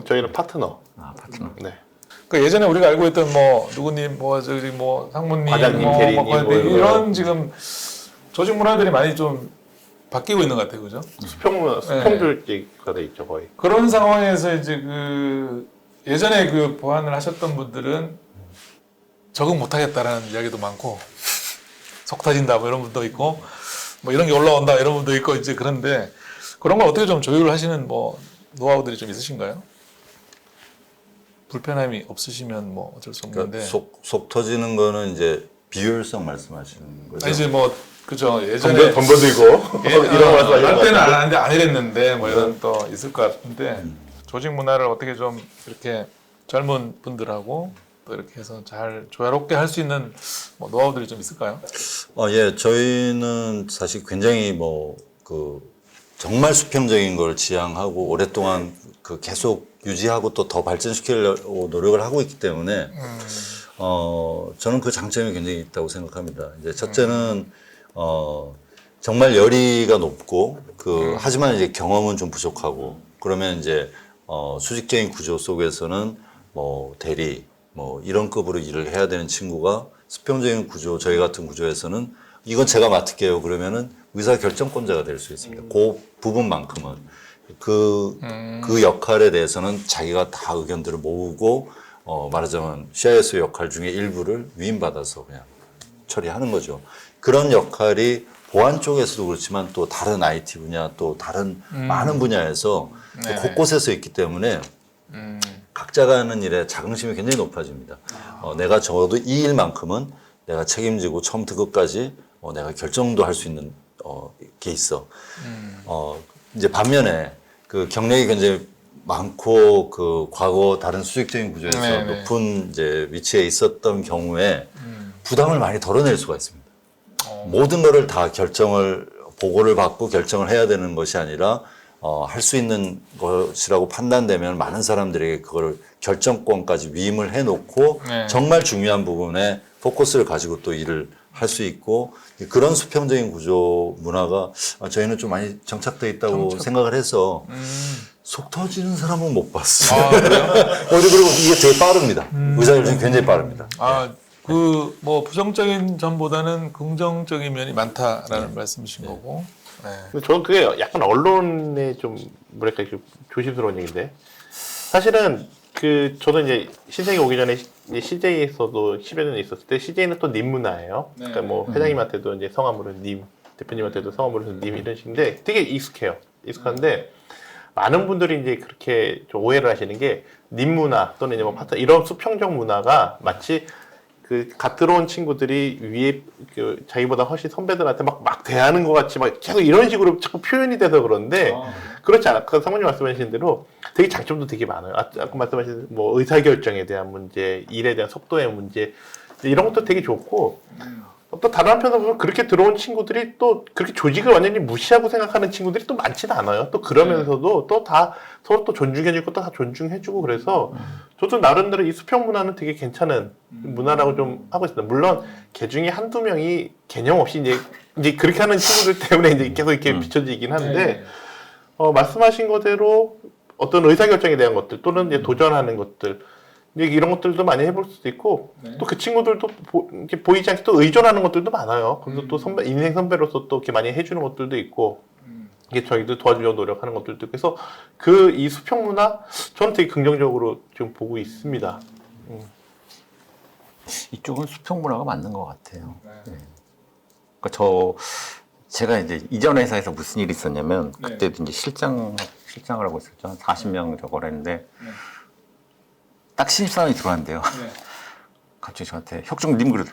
저희는 파트너. 파트너. 네. 그러니까 예전에 우리가 알고 있던 누구님, 상무님, 과장님, 대리님 이런 지금 조직 문화들이 많이 좀 바뀌고 있는 것 같아요, 그죠? 수평조직화 돼 있죠, 거의. 그런 상황에서 이제 예전에 보안을 하셨던 분들은 적응 못하겠다라는 이야기도 많고 속 터진다 이런 분도 있고 이런 게 올라온다 이런 분도 있고 이제 그런데 그런 걸 어떻게 좀 조율을 하시는 뭐 노하우들이 좀 있으신가요? 불편함이 없으시면 뭐 어쩔 수 없는데. 그러니까 속 터지는 거는 이제 비효율성 말씀하시는 거죠. 아니, 이제 뭐 그죠 예전에 덤벼들고 이런 거 말씀하시는 할 것 때는 같아요. 안 하는데 안 이랬는데 뭐 이런 또 있을 것 같은데 조직 문화를 어떻게 좀 이렇게 젊은 분들하고 또 이렇게 해서 잘 조화롭게 할 수 있는 뭐 노하우들이 좀 있을까요? 예, 저희는 사실 굉장히 정말 수평적인 걸 지향하고 오랫동안 계속 유지하고 또 더 발전시키려고 노력을 하고 있기 때문에 저는 그 장점이 굉장히 있다고 생각합니다. 이제 첫째는 정말 열의가 높고 하지만 이제 경험은 좀 부족하고 그러면 이제 수직적인 구조 속에서는 뭐 대리 뭐 이런 급으로 일을 해야 되는 친구가 수평적인 구조 저희 같은 구조에서는 이건 제가 맡을게요 그러면은 의사 결정권자가 될 수 있습니다. 그 부분만큼은 그 역할에 대해서는 자기가 다 의견들을 모으고 말하자면 CIS 역할 중에 일부를 위임받아서 그냥 처리하는 거죠. 그런 역할이 보안 쪽에서도 그렇지만 또 다른 IT 분야 또 다른 많은 분야에서 또 네네. 곳곳에서 있기 때문에 각자가 하는 일에 자긍심이 굉장히 높아집니다. 내가 적어도 이 일만큼은 내가 책임지고 처음부터 끝까지 내가 결정도 할 수 있는 게 있어. 이제 반면에 그 경력이 굉장히 많고 과거 다른 수직적인 구조에서 네네. 높은 이제 위치에 있었던 경우에 부담을 많이 덜어낼 수가 있습니다. 모든 거를 다 보고를 받고 결정을 해야 되는 것이 아니라 할 수 있는 것이라고 판단되면 많은 사람들에게 그거를 결정권까지 위임을 해놓고 네. 정말 중요한 부분에 포커스를 가지고 또 일을 할 수 있고 그런 수평적인 구조 문화가 저희는 좀 많이 정착돼 있다고 생각을 해서 속 터지는 사람은 못 봤어요. 아, 그래요? 그리고 이게 되게 빠릅니다. 의사결정이 굉장히 빠릅니다. 뭐 부정적인 점보다는 긍정적인 면이 많다라는 말씀이신 거고. 네. 근데 저는 그게 약간 언론에 좀 뭐랄까 좀 조심스러운 얘기인데 사실은 저도 이제 신생이 오기 전에 CJ에서도 10여 년 있었을 때 CJ는 또 님 문화예요. 네. 그러니까 뭐 회장님한테도 이제 성함으로 님, 대표님한테도 성함으로 님 이런 식인데 되게 익숙해요. 익숙한데 많은 분들이 이제 그렇게 좀 오해를 하시는 게 님 문화 또는 이제 뭐 파트 이런 수평적 문화가 마치 갓 들어온 친구들이 위에 자기보다 훨씬 선배들한테 막 대하는 것 같이 막 계속 이런 식으로 자꾸 표현이 돼서 그런데 그렇지 않아. 아까 사모님 말씀하신 대로 되게 장점도 되게 많아요. 아까 말씀하신 뭐 의사결정에 대한 문제, 일에 대한 속도의 문제 이런 것도 되게 좋고 또 다른 한편으로 보면 그렇게 들어온 친구들이 또 그렇게 조직을 완전히 무시하고 생각하는 친구들이 또 많지는 않아요. 또 그러면서도 또 다 서로 또 존중해주고 또 다 존중해주고 그래서 저도 나름대로 이 수평 문화는 되게 괜찮은 문화라고 좀 하고 있습니다. 물론 개 중에 한두 명이 개념 없이 이제 그렇게 하는 친구들 때문에 이제 계속 이렇게 비춰지긴 하는데 말씀하신 거대로 어떤 의사결정에 대한 것들 또는 이제 도전하는 것들 이런 것들도 많이 해볼 수도 있고 또 그 친구들도 이렇게 보이지 않게 또 의존하는 것들도 많아요. 그래서 또 인생 선배로서 또 이렇게 많이 해주는 것들도 있고 이게 저희도 도와주려고 노력하는 것들도 있고 그래서 이 수평 문화 저는 되게 긍정적으로 지금 보고 있습니다. 이쪽은 수평 문화가 맞는 것 같아요. 네. 그러니까 제가 이제 이전 회사에서 무슨 일이 있었냐면 그때도 이제 실장을 하고 있었죠. 한 40명 저걸 했는데 딱 신입사원이 들어왔는데요. 갑자기 저한테 혁중님 그래도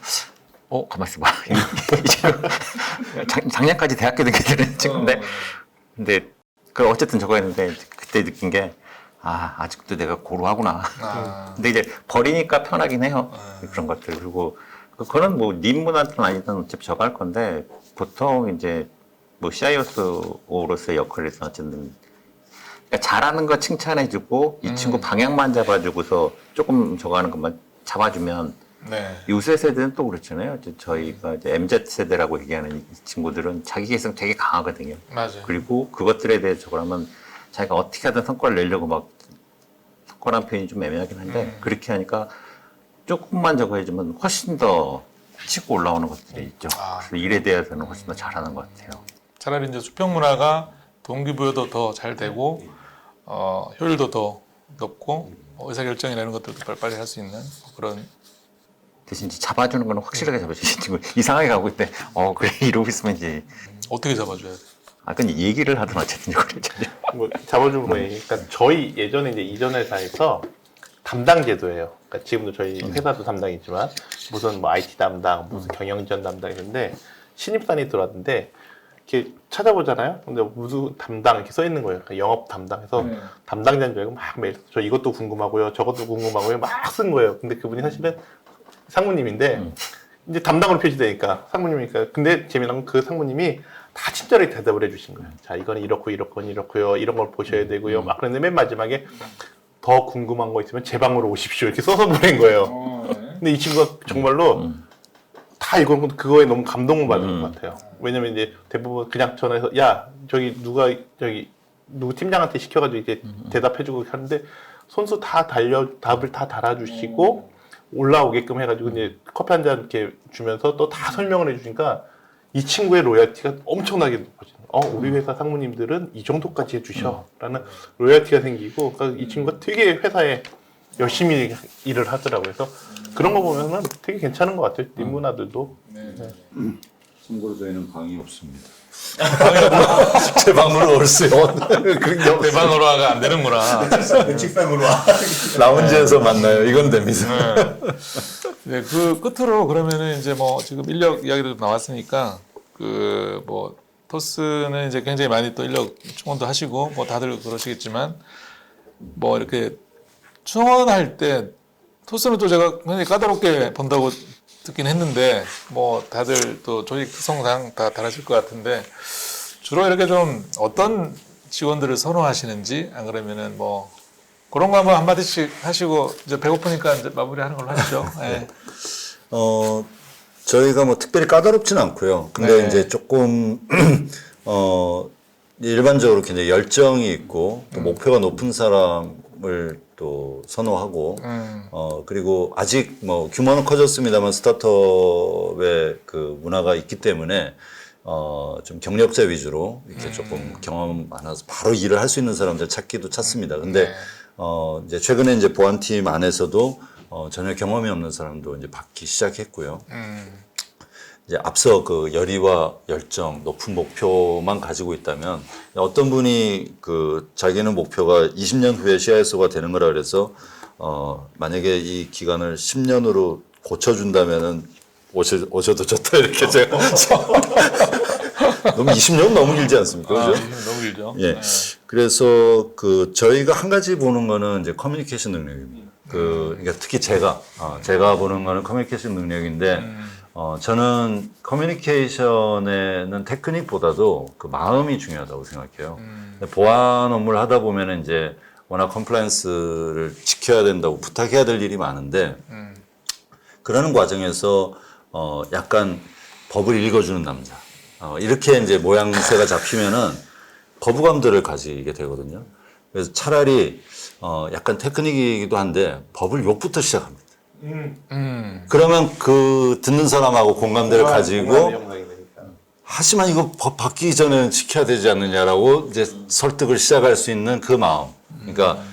가만 있어봐. 작년까지 대학교 다니게 되는 친구인데 근데 어쨌든 저거 했는데 그때 느낀 게 아직도 내가 고루하구나. 근데 이제 버리니까 편하긴 해요. 그런 것들. 그리고 그거는 뭐 님 문화든 아니든 어차피 저거 할 건데 보통 이제 뭐 CIO로서의 역할에서 어쨌든 그러니까 잘하는 거 칭찬해주고 이 친구 방향만 잡아주고서 조금 저거 하는 것만 잡아주면 요새 세대는 또 그렇잖아요. 저희가 이제 MZ 세대라고 얘기하는 이 친구들은 자기 개성 되게 강하거든요. 맞아요. 그리고 그것들에 대해서 그러면 자기가 어떻게 하든 성과를 내려고 막 성과라는 표현이 좀 애매하긴 한데 그렇게 하니까 조금만 저거 해주면 훨씬 더 치고 올라오는 것들이 있죠. 그래서 일에 대해서는 훨씬 더 잘하는 것 같아요. 차라리 이제 수평 문화가 동기부여도 더 잘 되고 효율도 더 높고 의사결정이라는 것들도 빨리빨리 할 수 있는 그런 대신 이제 잡아주는 건 확실하게 잡아주시는 친구 이상하게 가고 있대. 그래 이러고 있으면 이제 어떻게 잡아줘야 돼? 근데 얘기를 하든 어쨌든 그랬죠. 뭐 잡아준 거예요. 그러니까 저희 예전에 이제 이전 회사에서 담당 제도예요. 그러니까 지금도 저희 회사도 담당이 있지만 무슨 뭐 IT 담당, 무슨 경영지원 담당 이런데 신입사원이 들어왔는데 이렇게 찾아보잖아요. 근데 무슨 담당 이렇게 써 있는 거예요. 그러니까 영업 담당해서 담당자인 줄 알고 막 매일 저 이것도 궁금하고요, 저것도 궁금하고요, 막 쓴 거예요. 근데 그분이 사실은 상무님인데 이제 담당으로 표시되니까 상무님이니까. 근데 재미난 건 그 상무님이 다 친절하게 대답을 해주신 거예요. 자, 이거는 이렇고 이렇건 이렇고요, 이런 걸 보셔야 되고요. 막 그런데 맨 마지막에 더 궁금한 거 있으면 제 방으로 오십시오 이렇게 써서 보낸 거예요. 근데 이 친구가 정말로 다 읽은 그거에 너무 감동을 받은 것 같아요. 왜냐면 이제 대부분 그냥 전화해서 야 저기 누가 저기 누구 팀장한테 시켜가지고 이제 대답해주고 하는데 손수 다 답을 다 달아주시고 올라오게끔 해가지고 이제 커피 한 잔 이렇게 주면서 또 다 설명을 해주니까 이 친구의 로열티가 엄청나게 높아지는. 우리 회사 상무님들은 이 정도까지 해주셔라는 로열티가 생기고, 그러니까 이 친구가 되게 회사에 열심히 일을 하더라고요. 그래서 그런 거 보면은 되게 괜찮은 것 같아요. 님 문화들도. 참고로 저희는 방이 없습니다. 제 방으로 올 수 있는 그런 게 없어요. 대방으로가 안 되는구나. 식당으로 와. 라운지에서 만나요. 이건 됩니다. 네, 그 끝으로 그러면은 이제 뭐 지금 인력 이야기도 나왔으니까 그 뭐 토스는 이제 굉장히 많이 또 인력 충원도 하시고 뭐 다들 그러시겠지만 뭐 이렇게 충원할 때 토스는 또 제가 굉장히 까다롭게 본다고 듣긴 했는데 뭐 다들 또 조직 특성상 다 다르실 것 같은데 주로 이렇게 좀 어떤 직원들을 선호하시는지 안 그러면은 뭐 그런 거 한번 한마디씩 하시고 이제 배고프니까 이제 마무리하는 걸로 하시죠. 네. 저희가 뭐 특별히 까다롭진 않고요. 근데 네. 이제 조금 일반적으로 굉장히 열정이 있고 또 목표가 높은 사람을 또 선호하고 그리고 아직 뭐 규모는 커졌습니다만 스타트업의 그 문화가 있기 때문에 좀 경력자 위주로 이렇게 조금 경험 많아서 바로 일을 할 수 있는 사람들 찾기도 찾습니다. 근데 이제 최근에 이제 보안팀 안에서도 전혀 경험이 없는 사람도 이제 받기 시작했고요. 이제 앞서 그 열의와 열정, 높은 목표만 가지고 있다면 어떤 분이 그 자기는 목표가 20년 후에 CISO가 되는 거라 그래서 만약에 이 기간을 10년으로 고쳐준다면은 오셔도 좋다 이렇게 제가 너무 20년 너무 길지 않습니까? 그죠? 너무 길죠. 예. 그래서 그 저희가 한 가지 보는 거는 이제 커뮤니케이션 능력입니다. 그러니까 특히 제가 보는 거는 커뮤니케이션 능력인데 저는 커뮤니케이션에는 테크닉보다도 그 마음이 중요하다고 생각해요. 보안 업무를 하다 보면은 이제 워낙 컴플라이언스를 지켜야 된다고 부탁해야 될 일이 많은데 그러는 과정에서 약간 법을 읽어주는 남자 이렇게 이제 모양새가 잡히면은 거부감들을 가지게 되거든요. 그래서 차라리 약간 테크닉이기도 한데 법을 욕부터 시작합니다. 그러면 그 듣는 사람하고 공감대를 가지고 하지만 이거 법 바뀌기 전에는 지켜야 되지 않느냐라고 이제 설득을 시작할 수 있는 그 마음. 그러니까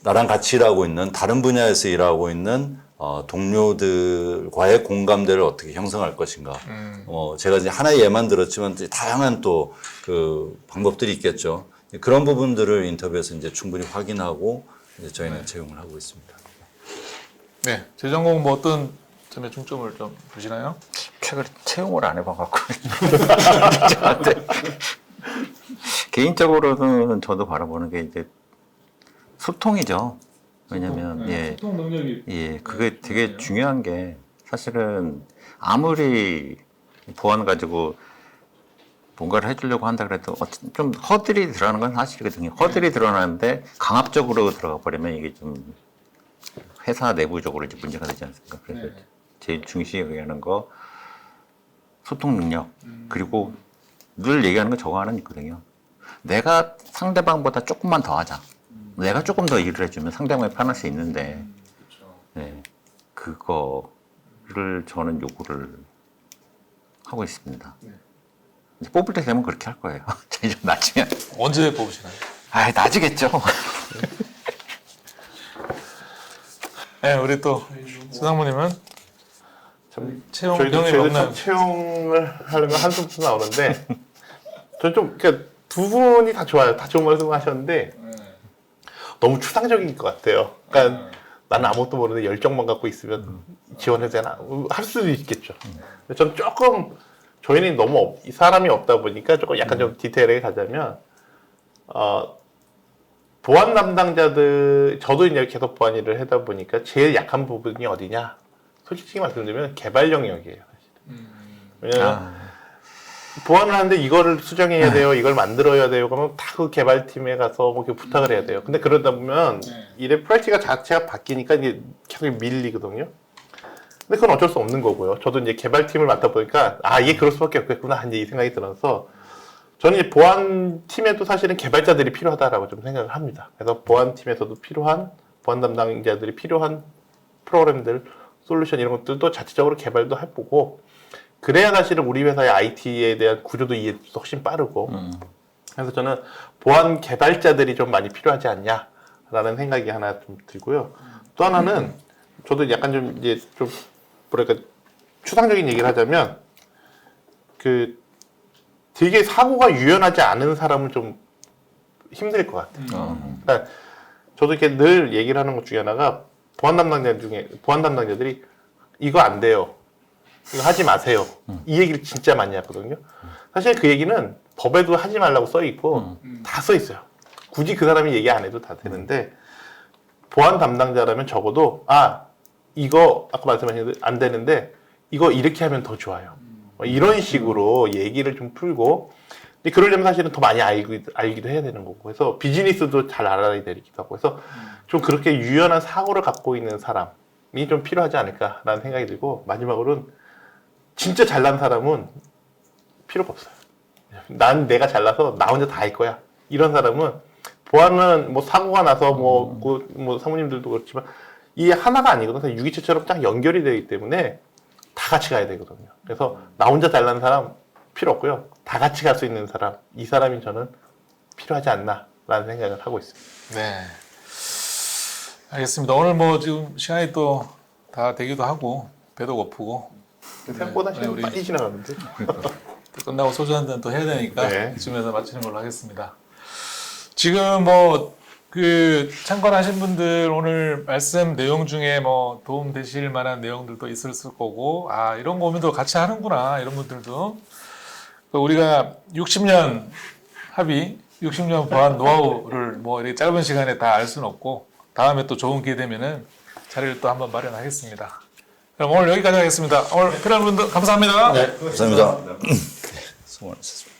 나랑 같이 일하고 있는 다른 분야에서 일하고 있는 동료들과의 공감대를 어떻게 형성할 것인가. 제가 이제 하나의 예만 들었지만 다양한 또 그 방법들이 있겠죠. 그런 부분들을 인터뷰에서 이제 충분히 확인하고 이제 저희는 채용을 하고 있습니다. 네, 제 전공은 뭐 어떤 점에 중점을 좀 두시나요? 최근에 채용을 안 해봐갖고 저한테 개인적으로는 저도 바라보는 게 이제 소통이죠. 왜냐면 소통 능력이 그게 되게 중요한 게 사실은 아무리 보안 가지고 뭔가를 해주려고 한다 그래도 좀 허들이 들어가는 건 사실이거든요. 허들이 드러나는데 강압적으로 들어가 버리면 이게 좀 회사 내부적으로 이제 문제가 되지 않습니까? 그래서 제일 중시하게 하는 거 소통 능력 그리고 늘 얘기하는 거 저거 하나는 있거든요. 내가 상대방보다 조금만 더 하자. 내가 조금 더 일을 해주면 상대방이 편할 수 있는데 네, 그거를 저는 요구를 하고 있습니다. 이제 뽑을 때 되면 그렇게 할 거예요. 이제 나중에 언제 뽑으시나요? 나중겠죠. 네, 우리 또 수상무님은 채용 저희도 경험이 없는 채용을 하려면 한숨부터 나오는데 저는 좀 그러니까 두 분이 다 좋아요. 다 좋은 말씀하셨는데 너무 추상적인 것 같아요. 그러니까 나는 아무것도 모르는데 열정만 갖고 있으면 지원해도 되나 할 수도 있겠죠. 근데 전 조금 저희는 너무 사람이 없다 보니까 조금 약간 좀 디테일하게 가자면 보안 담당자들 저도 이제 계속 보안 일을 하다 보니까 제일 약한 부분이 어디냐? 솔직히 말씀드리면 개발 영역이에요. 사실은. 왜냐면 보안을 하는데 이거를 수정해야 돼요, 이걸 만들어야 돼요. 그러면 다 그 개발팀에 가서 뭐 이렇게 부탁을 해야 돼요. 근데 그러다 보면 일의 프라이티가 자체가 바뀌니까 이제 계속 밀리거든요. 근데 그건 어쩔 수 없는 거고요. 저도 이제 개발팀을 맡다 보니까 이게 그럴 수밖에 없겠구나 이제 이 생각이 들어서 저는 이제 보안팀에도 사실은 개발자들이 필요하다라고 좀 생각을 합니다. 그래서 보안팀에서도 필요한 보안 담당자들이 필요한 프로그램들, 솔루션 이런 것들도 자체적으로 개발도 해보고 그래야 사실은 우리 회사의 IT에 대한 구조도 이해도 훨씬 빠르고 그래서 저는 보안 개발자들이 좀 많이 필요하지 않냐라는 생각이 하나 좀 들고요. 또 하나는 저도 약간 좀 이제 좀 뭐랄까 추상적인 얘기를 하자면 그 되게 사고가 유연하지 않은 사람은 좀 힘들 것 같아요. 그러니까 저도 이렇게 늘 얘기를 하는 것 중에 하나가 보안 담당자들이 이거 안 돼요. 이거 하지 마세요. 이 얘기를 진짜 많이 하거든요. 사실 그 얘기는 법에도 하지 말라고 써 있고 다 써 있어요. 굳이 그 사람이 얘기 안 해도 다 되는데 보안 담당자라면 적어도 이거 아까 말씀하신 대로 안 되는데 이거 이렇게 하면 더 좋아요. 이런 식으로 얘기를 좀 풀고 근데 그러려면 사실은 더 많이 알기도 해야 되는 거고 그래서 비즈니스도 잘 알아야 되기도 하고 그래서 좀 그렇게 유연한 사고를 갖고 있는 사람이 좀 필요하지 않을까라는 생각이 들고 마지막으로는 진짜 잘난 사람은 필요가 없어요. 내가 잘나서 나 혼자 다 할 거야. 이런 사람은 보안은 뭐 사고가 나서 뭐 사모님들도 그렇지만 이게 하나가 아니거든요. 유기체처럼 딱 연결이 되기 때문에 다 같이 가야 되거든요. 그래서 나 혼자 잘난 사람 필요 없고요. 다 같이 갈 수 있는 사람, 이 사람이 저는 필요하지 않나라는 생각을 하고 있습니다. 네. 알겠습니다. 오늘 뭐 지금 시간이 또 다 되기도 하고 배도 고프고 생각보다 시간이 우리 빨리 지나가는데. 또 끝나고 소주 한 잔 또 해야 되니까 네. 이쯤에서 마치는 걸로 하겠습니다. 지금 뭐 그 참관하신 분들 오늘 말씀 내용 중에 뭐 도움 되실 만한 내용들도 있을 거고 이런 고민도 같이 하는구나 이런 분들도 우리가 60년 합의 60년 보안 노하우를 뭐 이렇게 짧은 시간에 다 알 수는 없고 다음에 또 좋은 기회 되면은 자리를 또 한번 마련하겠습니다. 그럼 오늘 여기까지 하겠습니다. 오늘 필요한 분들 감사합니다. 감사합니다. 수고 많으셨습니다.